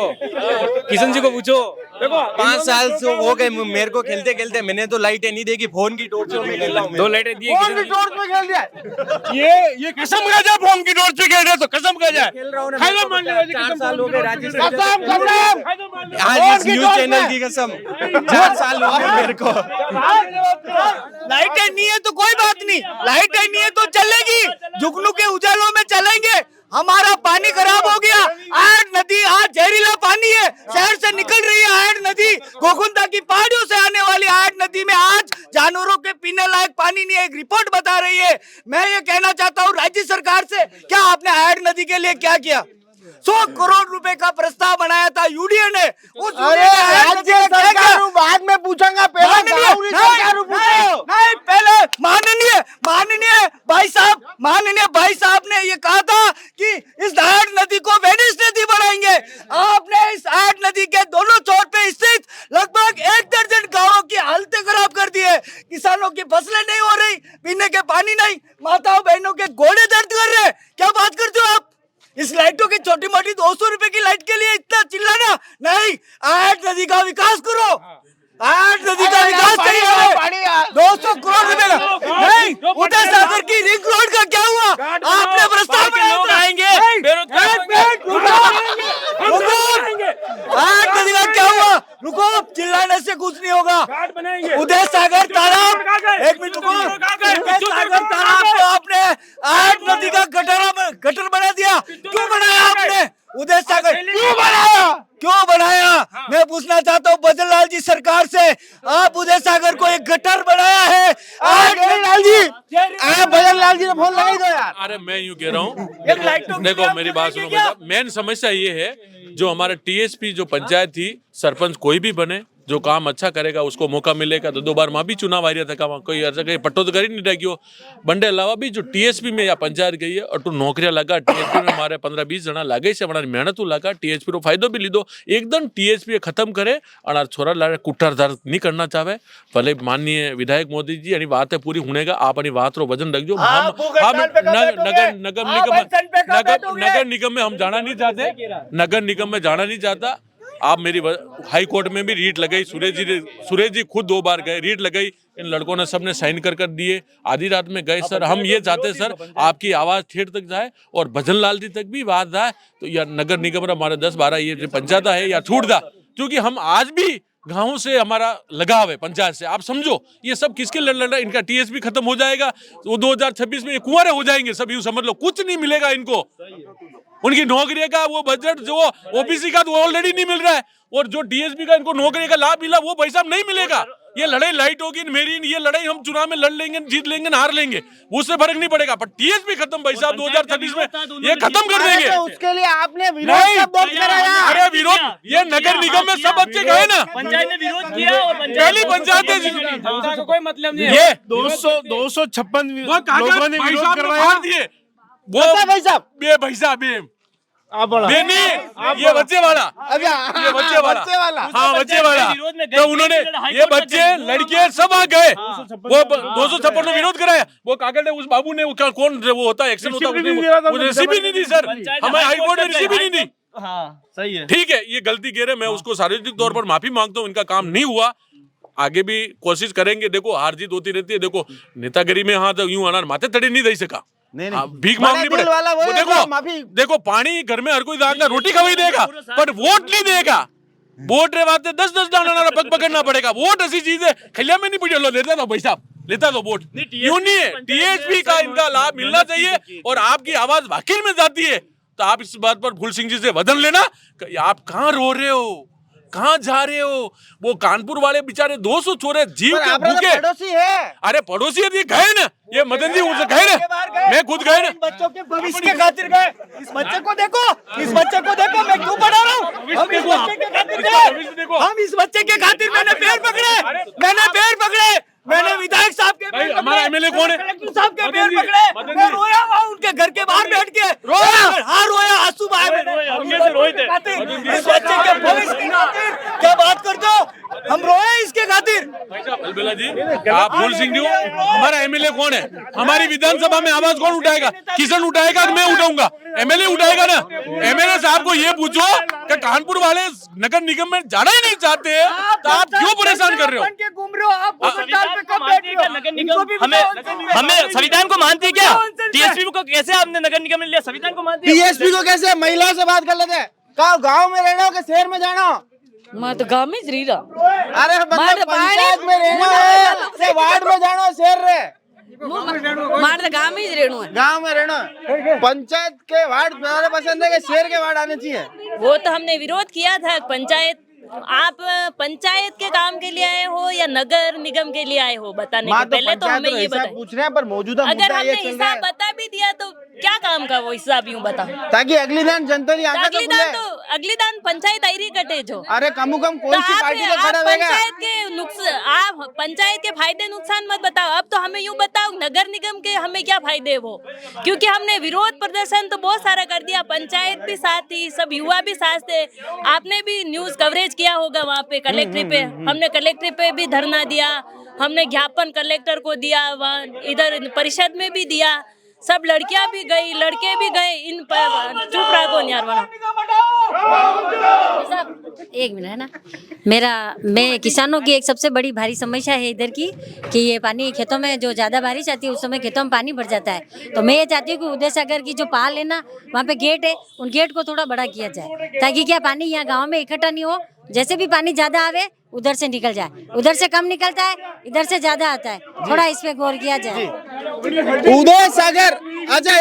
देखो 5 साल से हो गए मेरे को खेलते खेलते, मैंने तो लाइटें नहीं देखी, फोन की टॉर्च में खेल रहा हूँ। 2 लाइटें दी, फोन की टॉर्च में खेल दिया। ये कसम खा जाए, फोन की टॉर्च पे खेल रहे तो कसम खा जाए। खेल रहा हूँ 4 साल हो गए राज्य आज न्यूज चैनल की कसम, 4 साल हो गए मेरे को। लाइटें नहीं है तो कोई बात नहीं, लाइटें नहीं है तो चलेगी, जुगनू के उजालों में चलेंगे। हमारा पानी खराब हो गया, आड़ नदी आज जहरीला पानी है, शहर से निकल रही है आड़ नदी, गोकुंदा की पहाड़ियों से आने वाली आड़ नदी में आज जानवरों के पीने लायक पानी नहीं है, एक रिपोर्ट बता रही है। मैं ये कहना चाहता हूँ राज्य सरकार से, क्या आपने आड़ नदी के लिए क्या किया? 100 करोड़ रुपए का प्रस्ताव बनाया था यूडीए ने, उस राज्य सरकार बाद में पूछूंगा, पहले नहीं, पहले माननीय भाई साहब ने ये कहा था कि इस आड़ नदी को वेनिस नदी बनाएंगे। आपने इस आड़ नदी के दोनों छोर पे स्थित लगभग 1 दर्जन गांवों की हालतें खराब कर दी है। किसानों की फसलें नहीं हो रही, पीने के पानी नहीं, माताओं बहनों के घोड़े दर्द कर रहे हैं। क्या बात करते हो आप? इस लाइटों की छोटी मोटी 200 रुपए की लाइट के लिए इतना चिल्लाना नहीं। आड़ नदी का विकास करो, आड़ नदी का विकास करिए। 200 करोड़ रुपए का नहीं, उदय सागर की रिंग रोड का क्या हुआ? आपने प्रस्ताव आड़ नदी का क्या हुआ? रुको, चिल्लाने से कुछ नहीं होगा। उदय सागर तालाब, एक मिनट रुको, उदय सागर तालाब को आपने आड़ नदी का गटर बना दिया। क्यों बनाया आपने? उदय सागर क्यों बनाया? मैं पूछना चाहता हूँ बजन लाल जी सरकार से, आप उदय सागर को एक गटर बनाया है। बजन लाल जी ने फोन लगाई दो यार। अरे मैं यूँ कह रहा हूँ, देखो मेरी बात सुनो, मेन समस्या ये है, जो हमारा TSP जो पंचायत थी, सरपंच कोई भी बने, जो काम अच्छा करेगा उसको मौका मिलेगा। तो 2 बार वहाँ भी चुनाव आ रहा था, वहाँ कोई ऐसा कहीं पट्टो तो कर ही नहीं रहा क्यों। बंडे अलावा भी जो TSP में या पंचायत गई है और तो नौकरियां लगा, TSP में हमारे 15-20 जना लगे से हमारी मेहनत लगा, TSP रो फायदो भी लीधो। एकदम TSP खत्म करे और छोरा लारे कुट्टाधार नहीं करना चाहे, भले माननीय विधायक मोदी जी यानी बात है पूरी होने का, आप बात रो वजन रख दो। नगर निगम में हम जाना नहीं चाहते, नगर निगम में जाना नहीं चाहता। आप मेरी हाई कोर्ट में भी रीट लगाई, सुरेश जी खुद 2 बार गए, रीट लगाई, इन लड़कों ने सबने साइन कर दिए, आधी रात में गए। सर हम ये चाहते हैं सर आपकी आवाज ठेठ तक जाए और भजन लाल जी तक भी बात जाए, तो यार नगर निगम हमारे 10-12 ये पंचायत है या छूट दा क्योंकि हम आज भी गांवों से हमारा लगाव है, पंचायत से। आप समझो ये सब किसके लड़ रहा है, इनका टीएसपी खत्म हो जाएगा, वो 2026 में ये कुंवारे हो जाएंगे सब, यूं समझ लो, कुछ नहीं मिलेगा इनको। उनकी नौकरी का वो बजट जो ओबीसी का तो ऑलरेडी नहीं मिल रहा है, और जो डीएसपी का इनको नौकरी का लाभ मिला वो पैसा नहीं मिलेगा। ये लड़ाई लाइट होगी मेरी, ये लड़ाई हम चुनाव में लड़ लेंगे, जीत लेंगे, हार लेंगे, उससे फर्क नहीं पड़ेगा, पर टीएसपी खत्म भाई साहब 2026 में ये खत्म कर देंगे। उसके लिए आपने विरोध कब दर्ज कराया? अरे विरोध, ये नगर निगम में सब बच्चे गए ना, पंचायत ने विरोध किया और पहली पंचायत जनता को कोई मतलब नहीं है। ये 256 वो लोगों ने विरोध करवाया। वो भाई साहब ये बच्चे वाला, ये बच्चे वाला, हाँ बच्चे वाला, तो उन्होंने ये बच्चे लड़के सब आ गए, वो 256 में विरोध कराया, वो कागज उस बाबू ने कौन वो होता है एक्शन होता है, वो रिसीव ही नहीं दी सर, हमारे हाई कोर्ट ने रिसीव ही नहीं दी। हाँ सही है, ठीक है, ये गलती कह रहे, मैं उसको सार्वजनिक तौर पर माफी मांगता हूँ, इनका काम नहीं हुआ, आगे भी कोशिश करेंगे। देखो हार जीत होती रहती है, देखो नेतागिरी में हाँ तो यूं आना माथे तड़े नहीं दे सका, भीख मांगनी पड़े। देखो पानी घर में हर कोई दागा रोटी खवाई देगा, पर वोट नहीं देगा। वोट रे बात 10-10 डालना पग पकड़ना पड़ेगा। वोट ऐसी चीज है, खलिया में नहीं पड़ी, लो लेता था भाई साहब, लेता तो वोट यूं नहीं है। टीएसपी का इनका लाभ मिलना चाहिए, और आपकी आवाज वकील में जाती है तो आप इस बात पर फूल सिंह जी से वदन लेना, आप कहाँ रो रहे हो, कहाँ जा रहे हो। वो कानपुर वाले बेचारे 200 छोरे जीव के भूखे, पड़ोसी है। अरे पड़ोसी है, गए ना, ये मदन जी उनसे गए ना, मैं खुद गए ना, बच्चों के भविष्य के खातिर गए। इस बच्चे को देखो, इस बच्चे को देखो, मैं क्यों पढ़ा रहा हूँ, हम इस बच्चे के खातिर गए, हम इस बच्चे के खातिर मैंने पैर पकड़े, मैंने विधायक साहब के पैर, हमारा एमएलए कौन है, कलेक्टर साहब के पैर पकड़े, मैं रोया वहाँ उनके घर के बाहर बैठ के, रोया, आंसू बहाए मैंने। इस बच्चे के भविष्य की खातिर क्या बात करते हो, हम रोए इसके खातिर। अलबेला जी, आप फूल सिंह जी, हमारा एमएलए कौन है, हमारी विधानसभा में आवाज कौन उठाएगा, किशन उठाएगा, मैं उठाऊंगा, एमएलए उठाएगा ना। एमएलए साहब को ये पूछो कि कानपुर वाले नगर निगम में जाना ही नहीं चाहते हैं, तो आप क्यों परेशान कर रहे हो, घूम रहे हो आप, हमें संविधान को मानती है क्या, टीएसपी को कैसे आपने नगर निगम में लिया, संविधान को मानती है, टीएसपी को कैसे, महिलाओं से बात कर लेते हैं, कहा गाँव में रहना हो कि शहर में जाना हो। मैं तो गाँव में ही रही रहा। अरे मतलब पंचायत में रहना है, से वार्ड में जाना, शहर रे, मार तो गाँव में ही रहना है, गाँव में रहना। पंचायत के वार्ड ज्यादा पसंद है कि शहर के वार्ड आने चाहिए? वो तो हमने विरोध किया था। पंचायत, आप पंचायत के काम के लिए आए हो या नगर निगम के लिए आए हो बताने के पहले तो हमें ये बताएं। पूछ रहे हैं, पर मौजूदा अगर हमने हिसाब बता भी दिया तो क्या काम का वो हिसाब यूं बता, ताकि अगली दान जनता अगली दान पंचायत आयरी कटे जो। अरे कम कौन सी पार्टी का खड़ा रहेगा? आप पंचायत के फायदे नुकसान मत बताओ, अब तो हमें यूं बताओ नगर निगम के हमें क्या फायदे वो, क्योंकि हमने विरोध प्रदर्शन तो बहुत सारा कर दिया, पंचायत भी साथ थी, सब युवा भी साथ थे, आपने भी न्यूज कवरेज किया होगा वहाँ पे कलेक्ट्रेट पे, हमने कलेक्ट्रेट पे भी धरना दिया, हमने ज्ञापन कलेक्टर को दिया, वहाँ इधर परिषद में भी दिया, सब लड़कियां भी गई, लड़के भी गए, इन पर चुप रहो यार वाला। एक मिनट है ना, मैं किसानों की एक सबसे बड़ी भारी समस्या है इधर की कि ये पानी खेतों में जो ज़्यादा बारिश आती है उस समय खेतों में पानी भर जाता है, तो मैं ये चाहती हूँ कि उदय सागर की जो पाल है ना, वहाँ पे गेट है, उन गेट को थोड़ा बड़ा किया जाए, ताकि क्या पानी यहाँ गाँव में इकट्ठा नहीं हो, जैसे भी पानी ज़्यादा आवे उधर से निकल जाए, उधर से कम निकलता है, इधर से ज़्यादा आता है, थोड़ा इस पे गौर किया जाए। उदय सागर, अच्छा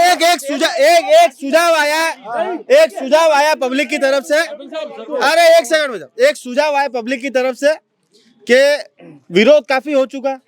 एक सुझाव आया पब्लिक की तरफ से, अरे एक सेकंड में, एक सुझाव आया पब्लिक की तरफ से कि विरोध काफी हो चुका,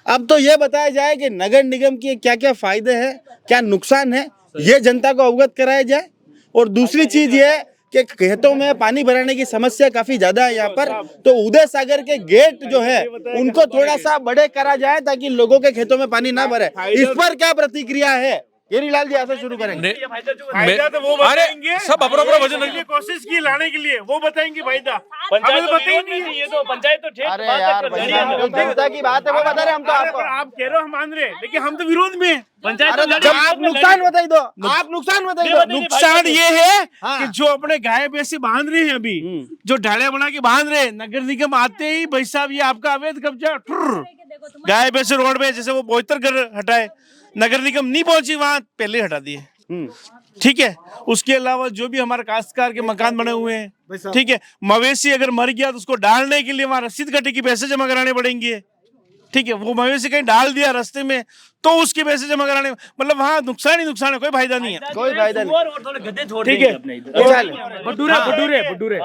अब तो ये बताया जाए कि नगर निगम के क्या क्या फायदे हैं, क्या नुकसान है, ये जनता को अवगत कराया जाए। और दूसरी चीज ये कि खेतों में पानी भराने की समस्या काफी ज्यादा है यहाँ पर, तो उदय सागर के गेट जो है उनको थोड़ा सा बड़े करा जाए ताकि लोगों के खेतों में पानी ना भरे। इस पर क्या प्रतिक्रिया है? हीरीलाल जी ऐसे शुरू करेंगे। फायदा तो वो बताएंगे, सब अपना वजन रखने कोशिश की लाने के लिए, वो बताएंगे फायदा, पंचायत तो बताएंगे, ये तो पंचायत तो ठीक अरे यार जनता की बात है वो बता रहे हम तो आपको, आप कह रहे हो हम मान रहे, लेकिन हम तो विरोध में पंचायत। आप नुकसान बताइए दो, आप नुकसान बताइए दो। नुकसान ये है कि जो अपने गाय भैंसे बांध रहे हैं अभी, जो ढाले बना के बांध रहे हैं, नगर निगम आते ही भाई साहब ये आपका अवैध कब्जा, गाय भैंसे रोड में जैसे वो 72 घर हटाए, नगर निगम नहीं पहुंची वहां पहले हटा दिए। ठीक है, उसके अलावा जो भी हमारे काश्तकार के मकान बने हुए हैं, ठीक है, मवेशी अगर मर गया तो उसको डालने के लिए वहां रसीद कटे की पैसे जमा कराने पड़ेंगे, ठीक है, वो मवेशी कहीं डाल दिया रास्ते में तो उसके पैसे जमा कराने, मतलब वहाँ नुकसान ही नुकसान है, कोई फायदा नहीं है, कोई फायदा नहीं। और थोड़े गद्दे छोड़ ठीक देंगे है, अपने इधर। भटूरे भटूरे भटूरे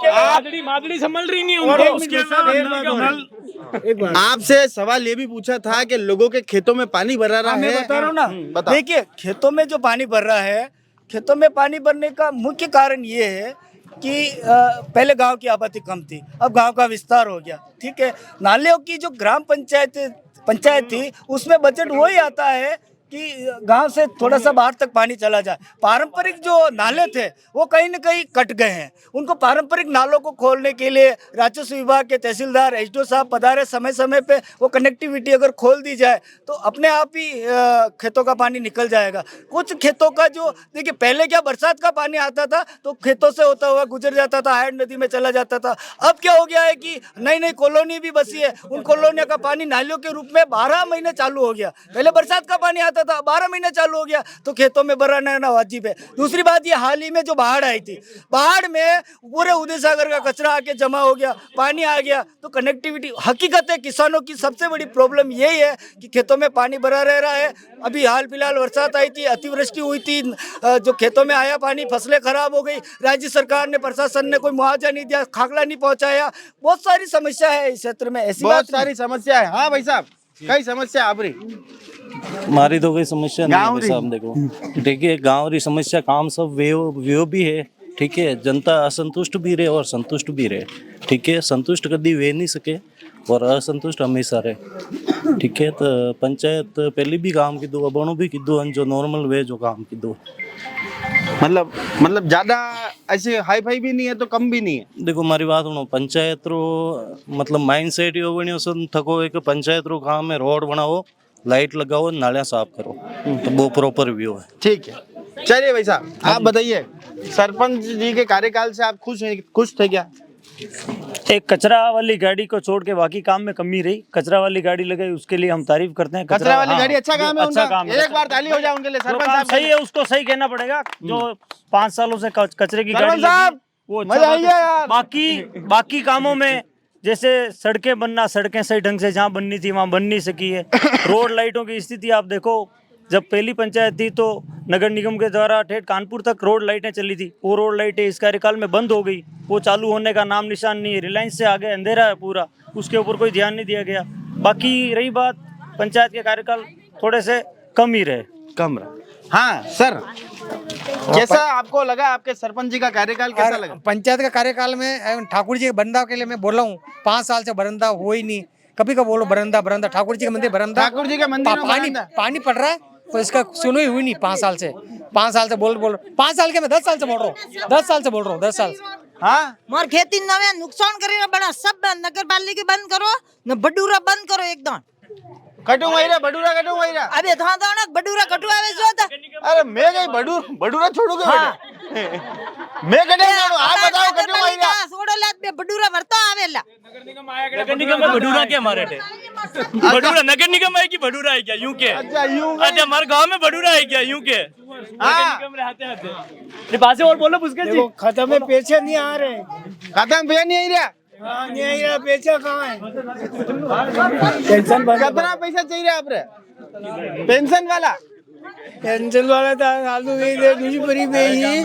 मादड़ी मादड़ी संभल रही नहीं और उनको। उसके अलावा आपसे सवाल ये भी पूछा था कि लोगों के खेतों में पानी भरा रहा है। मैं बता रहा हूँ ना, बता। देखिए खेतों में जो पानी भर रहा है, खेतों में पानी भरने का मुख्य कारण ये है कि पहले गांव की आबादी कम थी, अब गांव का विस्तार हो गया, ठीक है। नालियों की जो ग्राम पंचायत थी उसमें बजट वही आता है कि गांव से थोड़ा सा बाहर तक पानी चला जाए। पारंपरिक जो नाले थे वो कहीं न कहीं कट गए हैं, उनको पारंपरिक नालों को खोलने के लिए राजस्व विभाग के तहसीलदार एसडीओ साहब पधारे, समय समय पे वो कनेक्टिविटी अगर खोल दी जाए तो अपने आप ही खेतों का पानी निकल जाएगा। कुछ खेतों का जो देखिए पहले क्या बरसात का पानी आता था तो खेतों से होता हुआ गुजर जाता था, हायड़ नदी में चला जाता था। अब क्या हो गया है कि नई नई कॉलोनी भी बसी है, उन कॉलोनियों का पानी नालियों के रूप में 12 महीने चालू हो गया। पहले बरसात का पानी आता था, 12 महीने चालू हो गया तो खेतों में बराना वाजिब है। दूसरी बात ये हाल ही में जो बाढ़ आई थी, बाढ़ में पूरे उदय सागर का कचरा आके जमा हो गया, पानी आ गया तो कनेक्टिविटी, हकीकत है किसानों की सबसे बड़ी प्रॉब्लम यही है कि खेतों में पानी भरा रह रहा है। अभी हाल फिलहाल बरसात आई थी, अतिवृष्टि हुई थी, जो खेतों में आया पानी, फसलें खराब हो गई, राज्य सरकार ने प्रशासन ने कोई मुआवजा नहीं दिया, खागला नहीं पहुंचाया, बहुत सारी समस्या है इस क्षेत्र में। ऐसी बहुत सारी समस्या है। हाँ भाई साहब, कई समस्या आपरी हमारी तो कोई समस्या नहीं है भाई साहब। देखो ठीक है, गाँव री समस्या काम सब वो भी है, ठीक है। जनता असंतुष्ट भी रहे और संतुष्ट भी रहे, ठीक है। संतुष्ट कभी वे नहीं सके और असंतुष्ट हमेशा रहे, ठीक है। तो पंचायत पहले भी काम की दो, अबणों भी की दो, जो नॉर्मल वे जो काम की दो, मतलब ज्यादा ऐसे हाई फाई भी नहीं है तो कम भी नहीं है। देखो हमारी बात सुनो, पंचायत रो मतलब माइंड सेट यो बनियो सन थको एक पंचायत रो काम है, रोड बनाओ, लाइट लगाओ, नालियां साफ करो, तो वो प्रॉपर व्यू है, ठीक है। चलिए भाई साहब आप बताइए, सरपंच जी के कार्यकाल से आप खुश थे क्या? एक कचरा वाली गाड़ी को छोड़ के बाकी काम में कमी रही, कचरा वाली गाड़ी लगाई उसके लिए हम तारीफ करते हैं। कचरा वाली गाड़ी अच्छा काम है अच्छा उनका, काम है। एक बार ताली हो जाए उनके लिए। सरपंच साहब सही है, उसको सही कहना पड़ेगा। जो 5 सालों से कचरे की गाड़ी साहब लगी, वो मजा आई है यार। बाकी कामों में जैसे सड़कें बनना, सड़कें सही ढंग से जहाँ बननी थी वहाँ बन नहीं सकी है। रोड लाइटों की स्थिति आप देखो, जब पहली पंचायत थी तो नगर निगम के द्वारा ठेठ कानपुर तक रोड लाइटें चली थी, वो रोड लाइटें इस कार्यकाल में बंद हो गई, वो चालू होने का नाम निशान नहीं है। रिलायंस से आगे अंधेरा है पूरा, उसके ऊपर कोई ध्यान नहीं दिया गया। बाकी रही बात पंचायत के कार्यकाल थोड़े से कम ही रहे, कम रहा। हाँ सर, कैसा आपको लगा, आपके सरपंच जी का कार्यकाल कैसा लगा? पंचायत का कार्यकाल में ठाकुर जी के बरंदा के लिए मैं बोला हूँ, 5 साल से बरंदा हो ही नहीं। कभी का बोलो बरंदा, ठाकुर जी का मंदिर बरंदा, ठाकुर जी के मंदिर में पानी पड़ रहा है तो इसका सुनवाई हुई नहीं 5 साल से। 5 साल से बोल 5 साल के मैं 10 साल से बोल रहा हूँ, 10 साल से बोल रहा हूँ, 10 साल। हाँ मोर खेती नवे नुकसान करे बड़ा, सब नगर पालिका बंद करो न, बडूरा बंद करो एकदम। कटू वही बडूरा कटू वही रहा। अबे था ना बडूरा कटू आवे जो था। अरे मैं गई बडूरा छोड़ूंगा मैं कटे आप बताओ कटू वही रहा। छोड़ो लात पे बडूरा भरता आवेला। नगर निगम में बडूरा क्या हमारे थे? बडूरा नगर निगम है कि बडूरा है क्या? यूं के अच्छा हमारे गांव में बडूरा है क्या? यूं के पास और बोलो उसके खत्म में पैसे नहीं आ रहे, खत्म पे नहीं रहा, नहीं आ रहा पैसा कहाँ है? कितना पैसा चाहिए आपरे? पेंशन वाला तो दूसरी में ही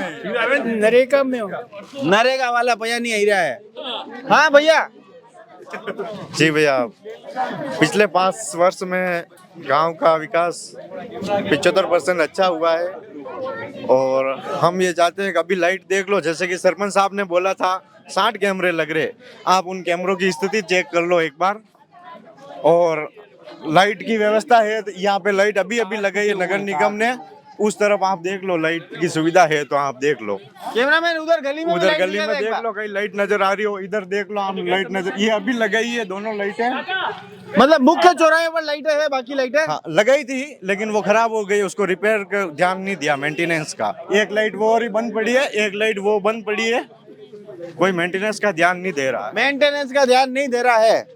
नरेगा में हो, नरेगा वाला पैसा नहीं आ रहा है। हाँ भैया जी भैया, पिछले 5 वर्ष में गांव का विकास 75% अच्छा हुआ है और हम ये चाहते हैं कि अभी लाइट देख लो, जैसे कि सरपंच साहब ने बोला था 60 कैमरे लग रहे, आप उन कैमरों की स्थिति चेक कर लो एक बार। और लाइट की व्यवस्था है, यहाँ पे लाइट अभी लगाई है नगर निगम ने, उस तरफ आप देख लो, लाइट की सुविधा है तो आप देख लो। कैमरामैन उधर गली में देख लो, कहीं लाइट नजर आ रही हो, इधर देख लो आप लाइट नजर, ये अभी लगाई है दोनों लाइटें, मतलब मुख्य चौराहे पर लाइटें है, बाकी लाइटें हाँ, लगाई थी लेकिन वो खराब हो गई, उसको रिपेयर का ध्यान नहीं दिया, मेंटेनेंस का। एक लाइट वो और ही बंद पड़ी है, एक लाइट वो बंद पड़ी है, कोई मेंटेनेंस का ध्यान नहीं दे रहा है। मेंटेनेंस का ध्यान नहीं दे रहा है।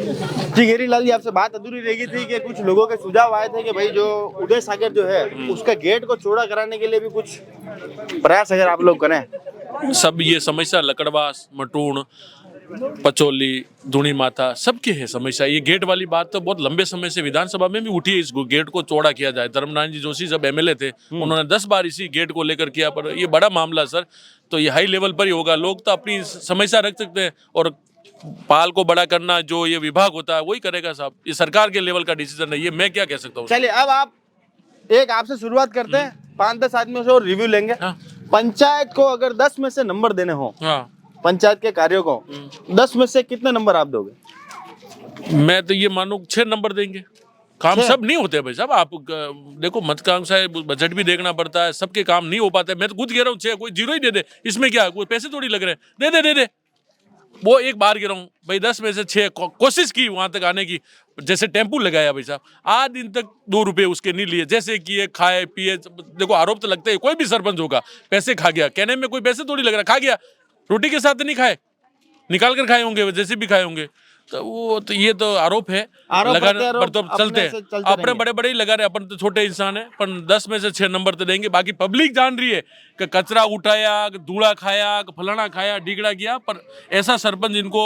जी घेरीलाल जी, आपसे बात अधूरी रह गई थी कि कुछ लोगों के सुझाव आए थे कि भाई जो उदय सागर जो है उसका गेट को चौड़ा कराने के लिए भी कुछ प्रयास अगर आप लोग करें। सब ये समस्या लकड़वास, मटूण, पचौली, धूणी माथा सबकी है समस्या। ये गेट वाली बात तो बहुत लंबे समय से विधानसभा में भी उठी है, इस गेट को चौड़ा किया जाए। धर्मनारायण जी जोशी जब एमएलए थे उन्होंने 10 बार इसी गेट को लेकर किया, पर ये बड़ा मामला सर, तो ये हाई लेवल पर ही होगा। लोग तो अपनी समस्या रख सकते हैं और पाल को बड़ा करना जो ये विभाग होता है वही करेगा साहब। ये सरकार के लेवल का डिसीजन है, ये मैं क्या कह सकता हूँ। चलिए अब आप एक आपसे शुरुआत करते हैं, 5-10 आदमियों से और रिव्यू लेंगे। पंचायत को अगर 10 में से नंबर देने हो, पंचायत के कार्यों को 10 में से कितने नंबर आप दोगे? मैं तो ये मानू 6 नंबर देंगे। काम सब नहीं होते भाई साहब, आप देखो महत्वाकांक्षा है, बजट भी देखना पड़ता है, सबके काम नहीं हो पाते। मैं तो खुद कह रहा हूँ 6, कोई 0 ही दे दे, इसमें क्या, कोई पैसे थोड़ी लग रहे हैं, दे दे। वो एक बार कह रहा हूँ भाई 10 में से 6 कोशिश की वहां तक आने की। जैसे टेम्पू लगाया भाई साहब, आज दिन तक 2 रुपए उसके नहीं लिए, जैसे किए खाए पिए। देखो आरोप तो लगते है, कोई भी सरपंच होगा पैसे खा गया, कहने में कोई पैसे थोड़ी लग रहा, खा गया, रोटी के साथ नहीं खाए, निकाल कर खाए होंगे, जैसे भी खाए होंगे। तो वो तो ये तो आरोप है, लगाने पर तो चलते हैं, अपने बड़े बड़े ही लगा रहे, अपन तो छोटे इंसान है। पर 10 में से 6 नंबर तो देंगे। बाकी पब्लिक जान रही है कि कचरा उठाया, धूड़ा खाया, फलाना खाया, डिगड़ा किया, पर ऐसा सरपंच इनको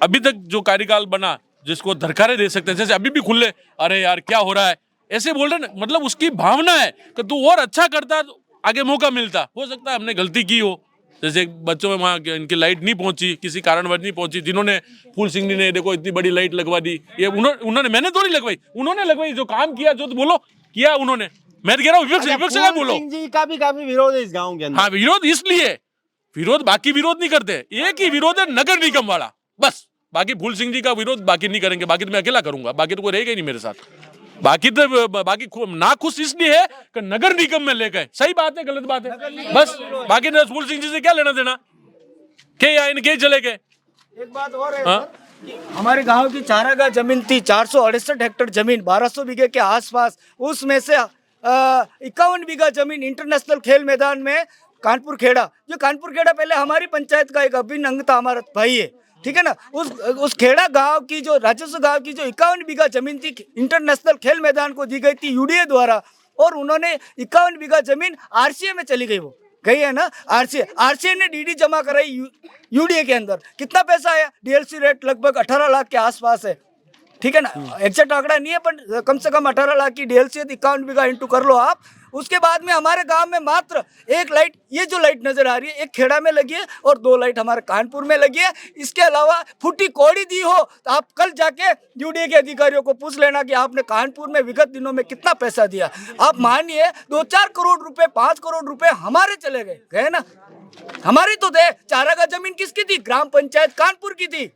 अभी तक जो कार्यकाल बना जिसको धरकारे दे सकते हैं, जैसे अभी भी खुले अरे यार क्या हो रहा है ऐसे बोल रहे ना, मतलब उसकी भावना है कि तू और अच्छा करता तो आगे मौका मिलता। हो सकता है हमने गलती की हो, जैसे बच्चों में वहाँ इनकी लाइट नहीं पहुंची, किसी कारणवश नहीं पहुंची, जिन्होंने फूल सिंह ने देखो इतनी बड़ी लाइट लगवा दी, ये उन्होंने, मैंने थोड़ी लगवाई, उन्होंने लगवाई। जो काम किया जो तो बोलो किया उन्होंने, मैं तो कह रहा हूँ विपक्ष का बोलो। सिंह जी का भी काफी विरोध है इस गाँव के अंदर। हाँ विरोध इसलिए, विरोध बाकी विरोध नहीं करते, एक ही विरोध है नगर निगम वाला, बस। बाकी फूल सिंह जी का विरोध बाकी नहीं करेंगे, बाकी तो मैं अकेला करूंगा, बाकी तो कोई रहेगा ही नहीं मेरे साथ। बाकी ना खुश इसलिए है कि नगर निगम में ले गए, सही बात है गलत बात है, बस। बाकी फूल सिंह जी से क्या लेना देना, के या इनके चले गए। एक बात और है हमारे गांव की चारागाह जमीन थी, 468 हेक्टेयर जमीन 1200 बीघे के आसपास, उसमें से 51 बीघा जमीन इंटरनेशनल खेल मैदान में कानपुर खेड़ा, जो कानपुर खेड़ा पहले हमारी पंचायत का एक अभिन्न अंग था, हमारा भाई है, ठीक है ना। उस खेड़ा गांव की जो राजस्व गांव की जो 51 बीघा जमीन थी इंटरनेशनल खेल मैदान को दी गई थी यूडीए द्वारा, और उन्होंने 51 बीघा जमीन आरसीए में चली गई, वो गई है ना आरसीए ने डीडी जमा कराई यूडीए के अंदर। कितना पैसा आया, डीएलसी रेट लगभग 18 लाख के आसपास है, ठीक है ना। एग्जैक्ट आंकड़ा नहीं है पर कम से कम 18 लाख की डीएलसी है, 51 बीघा इंटू कर लो आप। उसके बाद में हमारे गांव में मात्र एक लाइट, ये जो लाइट नजर आ रही है, एक खेड़ा में लगी है और 2 लाइट हमारे कानपुर में लगी है। इसके अलावा फूटी कौड़ी दी हो तो आप कल जाके यूडीए के अधिकारियों को पूछ लेना कि आपने कानपुर में विगत दिनों में कितना पैसा दिया। आप मानिए 2-4 करोड़ रुपए, 5 करोड़ रुपए हमारे चले गए ना, हमारी तो दे। चारागाह जमीन किसकी थी, ग्राम पंचायत कानपुर की थी।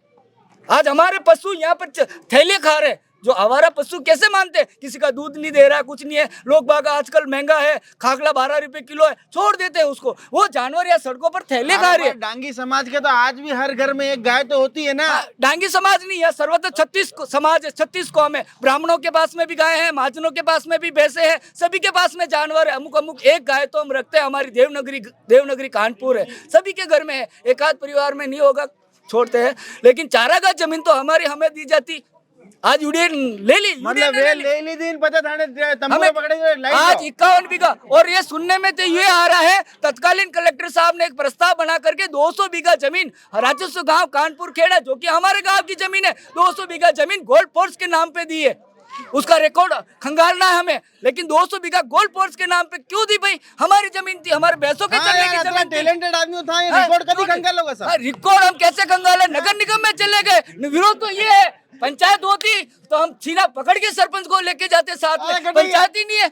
आज हमारे पशु यहाँ पर थैले खा रहे, जो आवारा पशु कैसे मानते, किसी का दूध नहीं दे रहा, कुछ नहीं है। लोग बाग आजकल महंगा है, खाकला 12 रुपए किलो है, छोड़ देते हैं उसको, वो जानवर या सड़कों पर थैले खा रहे हैं। डांगी समाज के तो आज भी हर घर में एक गाय तो होती है ना। डांगी समाज नहीं है, सर्वत्र 36 समाज है, 36 कौम है। ब्राह्मणों के पास में भी गाय है, महाजनों के पास में भी भैंसे है, सभी के पास में जानवर है। अमुक एक गाय तो हम रखते हैं, हमारी देवनगरी कानपुर है, सभी के घर में है, एक आध परिवार में नहीं होगा, छोड़ते हैं। लेकिन चारागाह जमीन तो हमारी हमें दी जाती, आज यूडीए ले ली, मतलब ले ली दिन पता थाने तंबू पकड़ेंगे आज 51 बीघा। और ये सुनने में तो ये आ रहा है, तत्कालीन कलेक्टर साहब ने एक प्रस्ताव बना करके 200 बीघा जमीन राजस्व गांव कानपुर खेड़ा, जो कि हमारे गांव की जमीन है, 200 बीघा जमीन गोल्ड फोर्स के नाम पे दी है। उसका रिकॉर्ड खंगालना है हमें, लेकिन 200 बीघा गोल्ड फोर्स के नाम पे क्यों दी भाई? हमारी जमीन थी, हमारे भैंसों के चलने की जमीन थी। टैलेंटेड आदमी था, ये रिकॉर्ड कभी खंगालोगे सर? रिकॉर्ड हम कैसे खंगाले, नगर निगम में चले गए। विरोध तो ये है, पंचायत होती तो हम सीना पकड़ के सरपंच को लेके जाते साथ में, पंचायत ही नहीं है,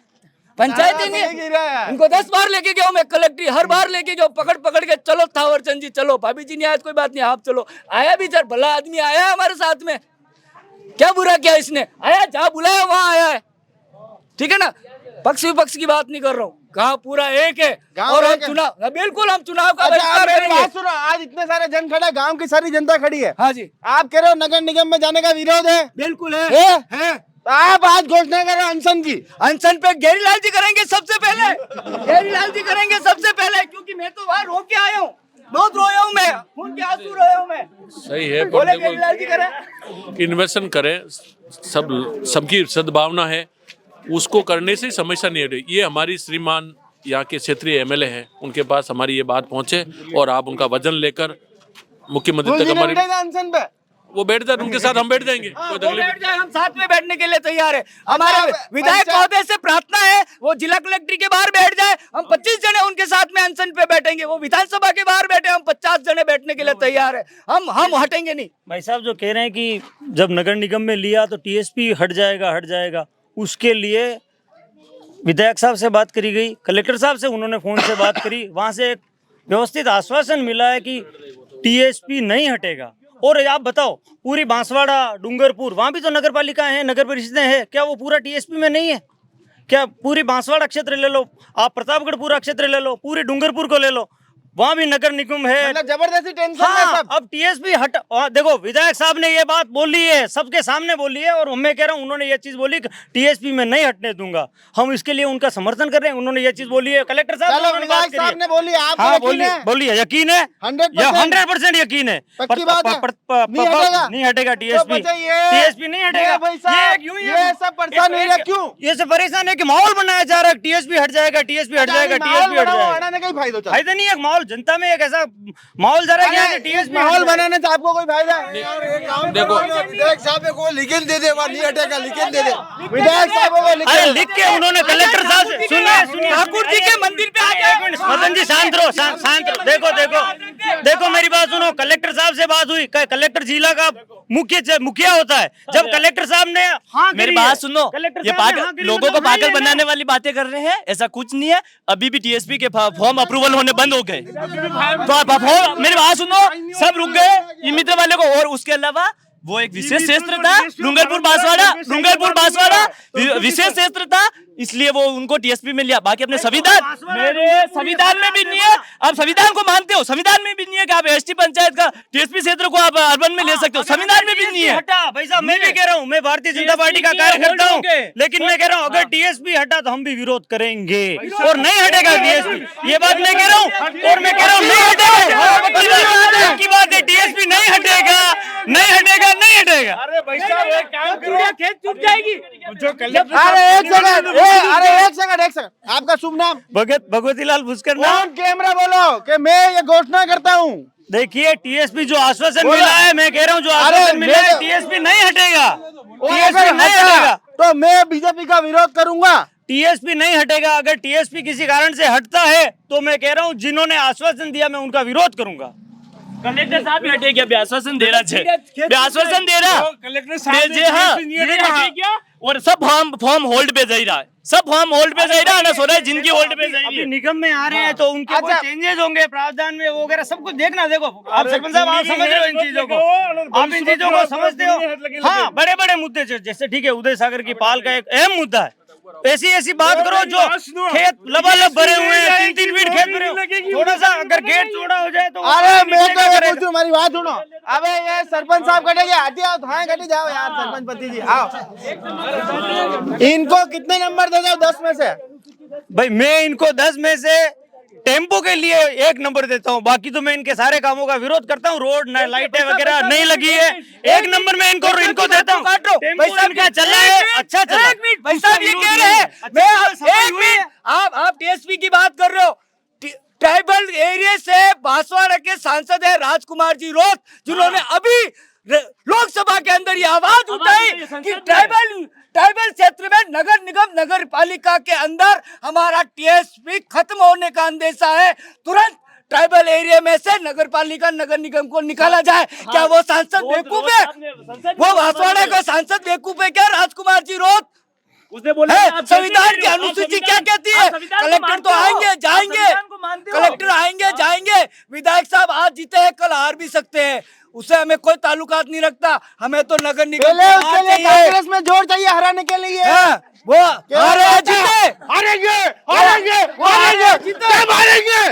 पंचायत ही नहीं है। इनको 10 बार लेके गया मैं कलेक्टर, हर बार लेके गया, पकड़ के चलो थावरचंद जी चलो, भाभी जी नहीं आया कोई बात नहीं आप चलो। आया भी सर, भला आदमी आया हमारे साथ में, क्या बुरा किया इसने, आया जहाँ बुलाया वहाँ आया है, ठीक है ना। पक्ष विपक्ष की बात नहीं कर रहा हूँ, गाँव पूरा एक है और हम चुनाव, बिल्कुल हम चुनाव का बहिष्कार करेंगे। आज इतने सारे जन खड़े, गांव की सारी जनता खड़ी है। हाँ जी, आप कह रहे हो नगर निगम में जाने का विरोध है? बिल्कुल है। तो आप आज घोषणा करें अनशन की। अनशन पे घेरीलाल जी करेंगे सबसे पहले, घेरीलाल जी करेंगे सबसे पहले, क्योंकि मैं तो वहाँ रोक के आया हूँ। बहुत रोया हूँ मैं, खून के आंसू रोया हूँ मैं। सही है, बोले पर केजरीवाल जी करें देखो इन्वेस्टमेंट करें, सबकी सद्भावना है, उसको करने से समस्या नहीं है। ये हमारी श्रीमान यहाँ के क्षेत्रीय एमएलए हैं, उनके पास हमारी ये बात पहुंचे और आप उनका वजन लेकर मुख्यमंत्री तक हमारी अनशन पे वो बैठ जाए, उनके साथ हम बैठ जाएंगे, कोई वो तकलीफ बैठ जाए, हम साथ में बैठने के लिए तैयार है। हमारे विधायक महोदय से प्रार्थना है वो जिला कलेक्ट्री के बाहर बैठ जाए, हम 25 जने उनके साथ में अनशन पे बैठेंगे। वो विधानसभा के बाहर बैठे, हम 50 जने बैठने के लिए तैयार है। हम हटेंगे नहीं। भाई साहब जो कह रहे हैं कि जब नगर निगम में लिया तो टीएसपी हट जाएगा, उसके लिए विधायक साहब से बात करी गई, कलेक्टर साहब से उन्होंने फोन से बात करी, वहां से एक व्यवस्थित आश्वासन मिला है कि टीएसपी नहीं हटेगा। और आप बताओ पूरी बांसवाड़ा, डूंगरपुर, वहां भी तो नगर पालिका है, नगर परिषदें हैं, क्या वो पूरा टीएसपी में नहीं है? क्या पूरी बांसवाड़ा क्षेत्र ले लो, आप प्रतापगढ़ पूरा क्षेत्र ले लो, पूरे डूंगरपुर को ले लो, वहां भी नगर निगम है। मतलब जबरदस्ती टेंशन हाँ, है सब। अब टीएसपी हट, देखो विधायक साहब ने ये बात बोली है, सबके सामने बोली है, और मैं कह रहा हूँ उन्होंने ये चीज बोली टीएसपी में नहीं हटने दूंगा, हम इसके लिए उनका समर्थन कर रहे हैं। उन्होंने ये चीज बोली है, कलेक्टर साहब चलो विधायक साहब ने बोली, आप हाँ बोली है, यकीन है, 100% यकीन है, पक्की बात है? नहीं हटेगा टीएसपी नहीं हटेगा। ये सब परेशान हो रहा क्यों? ये सब परेशान है कि माहौल बनाया जा रहा है, टीएसपी हट जाएगा, टीएसपी हट जाएगा, टीएसपी हट जाएगा। फायदा नहीं है, माहौल जनता में एक ऐसा माहौल जा रहा है, टीएसपी माहौल बनाने से आपको कोई फायदा है? देखो विधायक साहब को लिखित दे दे, वहाँ नहीं हटेगा, लिखित दे दे विधायक साहब को लिख के उन्होंने कलेक्टर साहब से सुनिए ठाकुर जी के मंदिर पे आके मदन जी शांत रहो, शांत रहो। देखो मेरी बात सुनो, कलेक्टर साहब से बात हुई, कलेक्टर जिला का मुखिया होता है, जब कलेक्टर साहब ने मेरी बात सुनो, ये लोगों को पागल बनाने वाली बातें कर रहे हैं, ऐसा कुछ नहीं है। अभी भी टीएसपी के फॉर्म अप्रूवल होने बंद हो गए, तो मेरी बात सुनो, सब रुक गए मित्र वाले को। और उसके अलावा वो एक विशेष क्षेत्र था, डूंगरपुर बांसवाड़ा विशेष क्षेत्र था, इसलिए वो उनको टीएसपी में लिया। बाकी अपने मेरे संविधान में भी नहीं है, आप संविधान को मानते हो, संविधान में भी नहीं है कि आप एसटी पंचायत का टीएसपी क्षेत्र को आप अर्बन में ले सकते हो, संविधान में भी नहीं है। हटा भाई साहब, मैं भी कह रहा हूँ, मैं भारतीय जनता पार्टी का कार्यकर्ता हूँ, लेकिन मैं कह रहा हूँ अगर टीएसपी हटा तो हम भी विरोध करेंगे, और नहीं हटेगा टीएसपी, ये बात मैं कह रहा हूँ, और मैं कह रहा हूँ नहीं हटेगा की बात है, टीएसपी नहीं हटेगा, नहीं हटेगा, नहीं हटेगा। अरे भाई साहब एक काम करो, खेत छूट जाएगी। अरे एक सेकंड, आपका शुभ नाम? भगवती लाल भुस्कर नाम। कैमरा बोलो कि मैं ये घोषणा करता हूँ। देखिए टीएसपी जो आश्वासन मिला है, मैं कह रहा हूँ जो आश्वासन मिला है, टीएसपी नहीं हटेगा, टीएसपी नहीं हटेगा, तो मैं बीजेपी का विरोध करूंगा। टीएसपी नहीं हटेगा। अगर टीएसपी किसी कारण से हटता है तो मैं कह रहा हूँ जिन्होंने आश्वासन दिया मैं उनका विरोध करूंगा। कलेक्टर साहब भी हटे क्या? आश्वासन दे रहा, आश्वासन दे रहा कलेक्टर साहब और सब फॉर्म होल्ड पे जा रहा है, सब फॉर्म होल्ड पे जा रहा है ना, सो रहा है जिनकी होल्ड पे जा रही है। निगम में आ रहे हैं तो उनके कोई चेंजेस होंगे, प्रावधान में वगैरह सब कुछ देखना। देखो आप सरपंच साहब, आप समझ रहे हो इन चीजों को, आप इन चीजों को समझते हो। हाँ, बड़े बड़े मुद्दे जैसे ठीक है उदय सागर की पाल का एक अहम मुद्दा है, ऐसी बात करो जो खेत लबालब भरे हुए हैं, 3-3 फीट खेत भरे हुए, थोड़ा सा अगर गेट चौड़ा हो जाए तो अरे मैं तो पूछूं, हमारी बात सुनो। अबे ये सरपंच साहब कटे गया, हटी आओ, हाँ कटी जाओ यार, सरपंच पति जी आओ। इनको कितने नंबर दे दो 10 में से? भाई मैं इनको 10 में से टेम्पो के लिए 1 नंबर देता हूँ, बाकी तो मैं इनके सारे कामों का विरोध करता हूँ। रोड लाइटें वगैरह नहीं लगी है, 1 नंबर में इनको देता हूँ। इनका चला है, अच्छा चला। भाई साहब ये कह रहे हैं, मैं एक मिनट, आप टीएसपी की बात कर रहे हो। ट्राइबल एरिया से बांसवाड़ा के सांसद है राजकुमार जी रोत, जिन्होंने अभी लोकसभा के अंदर ये आवाज उठाई कि ट्राइबल क्षेत्र में नगर निगम, नगर पालिका के अंदर हमारा टीएसपी खत्म होने का अंदेशा है, तुरंत ट्राइबल एरिया में से नगर पालिका, नगर निगम को निकाला जाए। क्या वो सांसद बेवकूफ है? वो बांसवाड़ा का सांसद बेवकूफ है क्या? राजकुमार जी रोत, उसने बोला संविधान की अनुसूची क्या कहती है? कलेक्टर तो आएंगे जाएंगे, कलेक्टर आएंगे जाएंगे, विधायक साहब आज जीते हैं कल हार भी सकते हैं, उससे हमें कोई ताल्लुकात नहीं रखता। हमें तो नगर निगम कांग्रेस में जोर चाहिए हराने के लिए। वो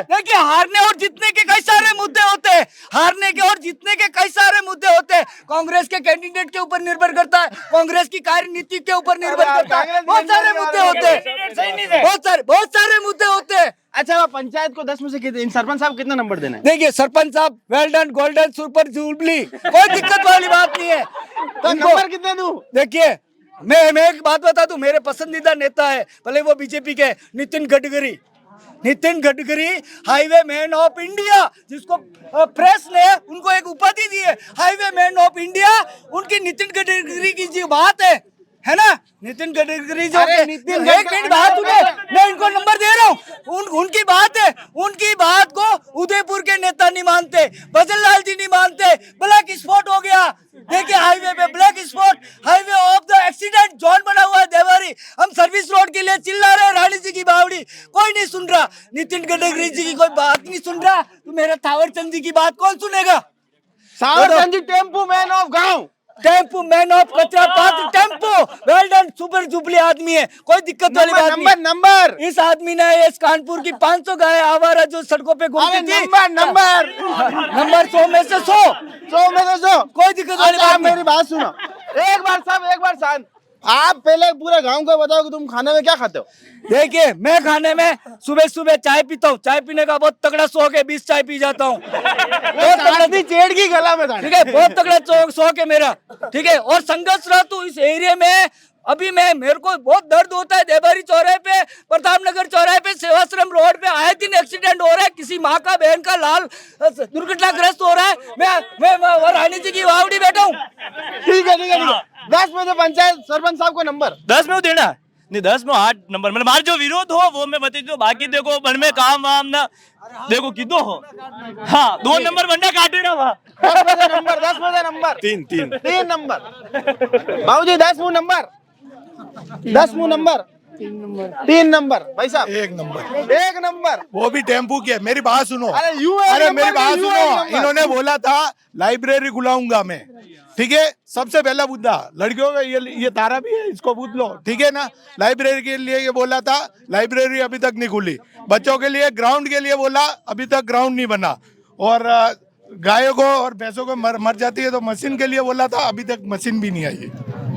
देखिए हारने और जीतने के कई सारे मुद्दे होते हैं, हारने के और जीतने के कई सारे मुद्दे होते हैं। कांग्रेस के कैंडिडेट के ऊपर निर्भर करता है, कांग्रेस की कार्यनीति के ऊपर निर्भर करता है, बहुत सारे मुद्दे होते हैं, बहुत सारे मुद्दे होते हैं। अच्छा पंचायत को 10 में से कितने, सरपंच साहब कितना नंबर देना है? देखिए सरपंच साहब well done, golden, super jubilee, कोई दिक्कत वाली बात नहीं है। तो नंबर कितने दूं? देखिए मैं एक बात बता दूं, मेरे पसंदीदा नेता है, भले वो बीजेपी के, Nitin Gadkari. Nitin Gadkari highway man of India, जिसको प्रेस ने उनको एक उपाधि दी है, हाईवे मैन ऑफ इंडिया। उनकी नितिन गडकरी की जो बात है ना, नितिन गडकरी जो एक मिनट बात सुने, मैं इनको नंबर दे रहा हूँ। उनकी बात है, उनकी बात को उदयपुर के नेता नहीं मानते, भजन लाल जी नहीं मानते। ब्लैक स्पॉट हो गया, देखिए हाईवे पे black spot, highway of the accident zone बना हुआ है देवारी। हम सर्विस रोड के लिए चिल्ला रहे हैं, रानी जी की बावड़ी, कोई नहीं सुन रहा। नितिन गडकरी जी की कोई बात नहीं सुन रहा, तो मेरा थावर चंद जी की बात कौन सुनेगा? Thawar Chand ji tempo man of गाँव, टेम्पो मैन ऑफ कचरा पात्र, tempo well done, super jubilee आदमी है, कोई दिक्कत वाली बात नहीं। नंबर इस आदमी ने इस कानपुर की 500 गाय आवारा जो सड़कों पे घूमती थी, नंबर 100 में से 100 में से 100, कोई दिक्कत वाली बात नहीं। मेरी बात सुनो, एक बार शांत। आप पहले पूरे गांव को बताओ कि तुम खाने में क्या खाते हो? देखिए मैं खाने में सुबह सुबह चाय पीता हूँ, चाय पीने का बहुत तगड़ा शौक है, 20 चाय पी जाता हूँ। चेड़ की गला में, ठीक है, बहुत तगड़ा शौक है मेरा, ठीक है। और संघर्ष रहा हूँ इस एरिया में। अभी मेरे को बहुत दर्द होता है, देवारी चौराहे पे, प्रताप नगर चौराहे पे, सेवाश्रम रोड पे आए दिन एक्सीडेंट हो रहा है, किसी माँ का बहन का लाल दुर्घटनाग्रस्त हो रहा है। मैं रानी जी की वावड़ी बैठा हूँ। ठीक है 10 में से पंचायत सरपंच साहब को नंबर 10 में वो देना नहीं, 10 में 8 नंबर। मतलब हमारा जो विरोध हो वो मैं बता दूं, बाकी देखो मन में काम वाम ना देखो कितो हो। हाँ 2 नंबर बंदा काटे ना वहाँ। 10 में से नंबर 3 नंबर। बाबूजी 10 मुंह नंबर 3 नंबर। भाई साहब 1 नंबर वो भी टेम्पू की है। मेरी बात सुनो, अरे मेरी बात सुनो, इन्होंने बोला था लाइब्रेरी खुलाऊंगा मैं, ठीक है। सबसे पहला मुद्दा लड़कियों का ये तारा भी है, इसको पूछ लो, ठीक है ना। लाइब्रेरी के लिए ये बोला था, लाइब्रेरी अभी तक नहीं खुली। बच्चों के लिए ग्राउंड के लिए बोला, अभी तक ग्राउंड नहीं बना। और गायों को और भैंसों को मर जाती है तो मशीन के लिए बोला था, अभी तक मशीन भी नहीं आई है।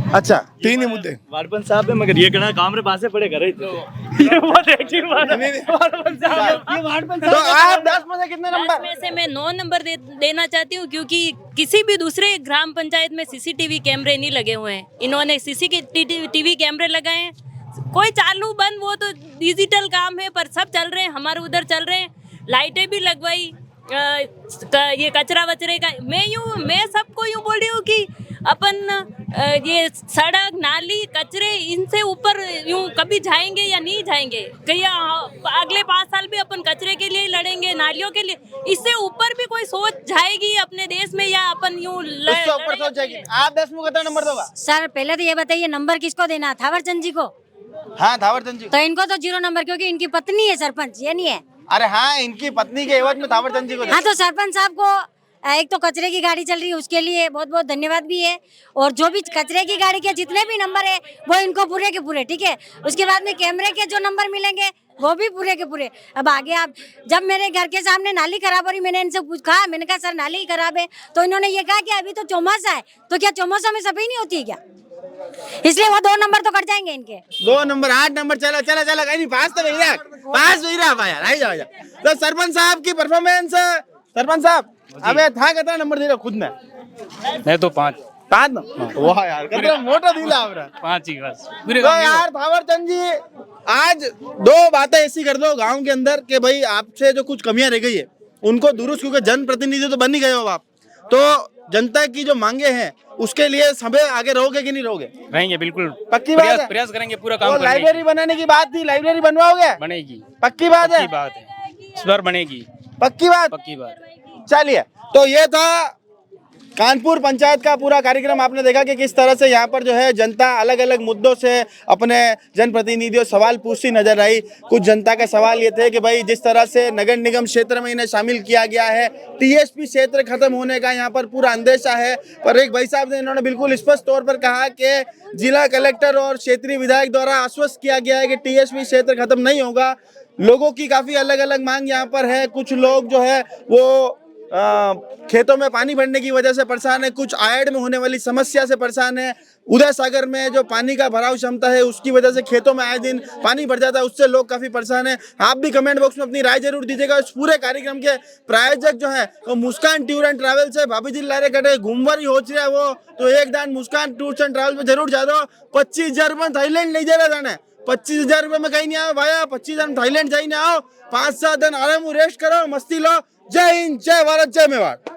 अच्छा 3 ही मुद्दे। वार्डपन साहब है, मगर ये कहना काम रे पासे पड़े करे तो ये बहुत एक्टिव बात है। तो आप 10 में से कितने नंबर? 10 में से मैं 9 नंबर देना चाहती हूँ, क्योंकि किसी भी दूसरे ग्राम पंचायत में सीसीटीवी कैमरे नहीं लगे हुए हैं। इन्होंने सीसीटीवी कैमरे लगाए हैं, कोई चालू बंद वो तो डिजिटल काम है, पर सब चल रहे हैं, हमारे उधर चल रहे हैं। लाइटें भी लगवाई, ये कचरा वचरे का मैं सबको यूँ बोल रही हूँ कि अपन ये सड़क नाली कचरे इनसे ऊपर यूँ कभी जाएंगे या नहीं जाएंगे? कहीं अगले 5 साल भी अपन कचरे के लिए लड़ेंगे, नालियों के लिए, इससे ऊपर भी कोई सोच जाएगी अपने देश में, या अपन यूँ ऊपर सोच जाएगी? आप 10 में कितना नंबर दोगा? सर पहले तो ये बताइए नंबर किसको देना, थावर चंद जी को? हाँ थावर चंद जी। तो इनको तो 0 नंबर, क्योंकि इनकी पत्नी है सरपंच, ये नहीं है। अरे हाँ, इनकी पत्नी के एवज में थावर चंद जी को। हाँ तो सरपंच साहब को एक तो कचरे की गाड़ी चल रही है, उसके लिए बहुत बहुत धन्यवाद भी है। और जो भी कचरे की गाड़ी के जितने भी नंबर है वो इनको पूरे के पूरे, ठीक है। उसके बाद में कैमरे के जो नंबर मिलेंगे वो भी पूरे के पूरे। अब आगे आप, जब मेरे घर के सामने नाली खराब हो रही, मैंने इनसे पूछा, मैंने कहा सर नाली खराब है, तो इन्होंने ये कहा कि अभी तो चौमासा है, तो क्या चौमासा में सफाई नहीं होती है क्या? इसलिए वो 2 नंबर तो कट जाएंगे इनके। 2 नंबर 8 नंबर। चला कहीं नहीं, पास नहीं रहा यार। तो सरपंच साहब की परफॉर्मेंस, सरपंच साहब अबे था कितना नंबर दे रहे खुद में? मैं तो 5 ना। वाह यार कितना मोटा दिला आपने। 5 ही बस। तो यार थावर चंद जी, आज 2 बातें ऐसी कर दो गांव के अंदर कि भाई आपसे जो कुछ कमियां रह गई है उनको दुरुस्त, क्योंकि जनप्रतिनिधि तो बन ही गए हो आप, तो जनता की जो मांगे हैं उसके लिए सभी आगे रहोगे कि नहीं रहोगे? रहेंगे बिल्कुल, पक्की बात है? प्रयास करेंगे पूरा काम करने की। लाइब्रेरी बनाने की बात थी, लाइब्रेरी बनवाओगे? बनेगी, पक्की बात है? इस बार बनेगी, पक्की बात। चलिए, तो ये था कानपुर पंचायत का पूरा कार्यक्रम। आपने देखा कि किस तरह से यहाँ पर जो है जनता अलग अलग मुद्दों से अपने जनप्रतिनिधियों सवाल पूछती नजर आई। कुछ जनता के सवाल ये थे कि भाई जिस तरह से नगर निगम क्षेत्र में इन्हें शामिल किया गया है, टीएसपी क्षेत्र खत्म होने का यहाँ पर पूरा अंदेशा है। पर एक भाई साहब ने इन्होंने बिल्कुल स्पष्ट तौर पर कहा कि जिला कलेक्टर और क्षेत्रीय विधायक द्वारा आश्वस्त किया गया है कि टीएसपी क्षेत्र खत्म नहीं होगा। लोगों की काफ़ी अलग अलग मांग यहाँ पर है। कुछ लोग जो है वो खेतों में पानी भरने की वजह से परेशान है, कुछ आयड में होने वाली समस्या से परेशान है, उदय सागर में जो पानी का भराव क्षमता है उसकी वजह से खेतों में आए दिन पानी भर जाता है, उससे लोग काफी परेशान हैं। आप भी कमेंट बॉक्स में अपनी राय जरूर दीजिएगा। इस पूरे कार्यक्रम के प्रायोजक जो है वो मुस्कान टूर एंड ट्रैवल्स है। भाभी जी लारे कटे घूमवर ही हो रहा है वो, तो एक दान मुस्कान टूर्स एंड ट्रैवल्स में जरूर जा दो। 25,000 रुपये थाईलैंड नहीं दे रहा जाने, 25,000 रुपये में कहीं नहीं आओ भाया, 25,000 थाईलैंड जाइए आओ, 5-7 दिन आराम रेस्ट करो, मस्ती लो। जय हिंद, जय भारत, जय मेवाड़।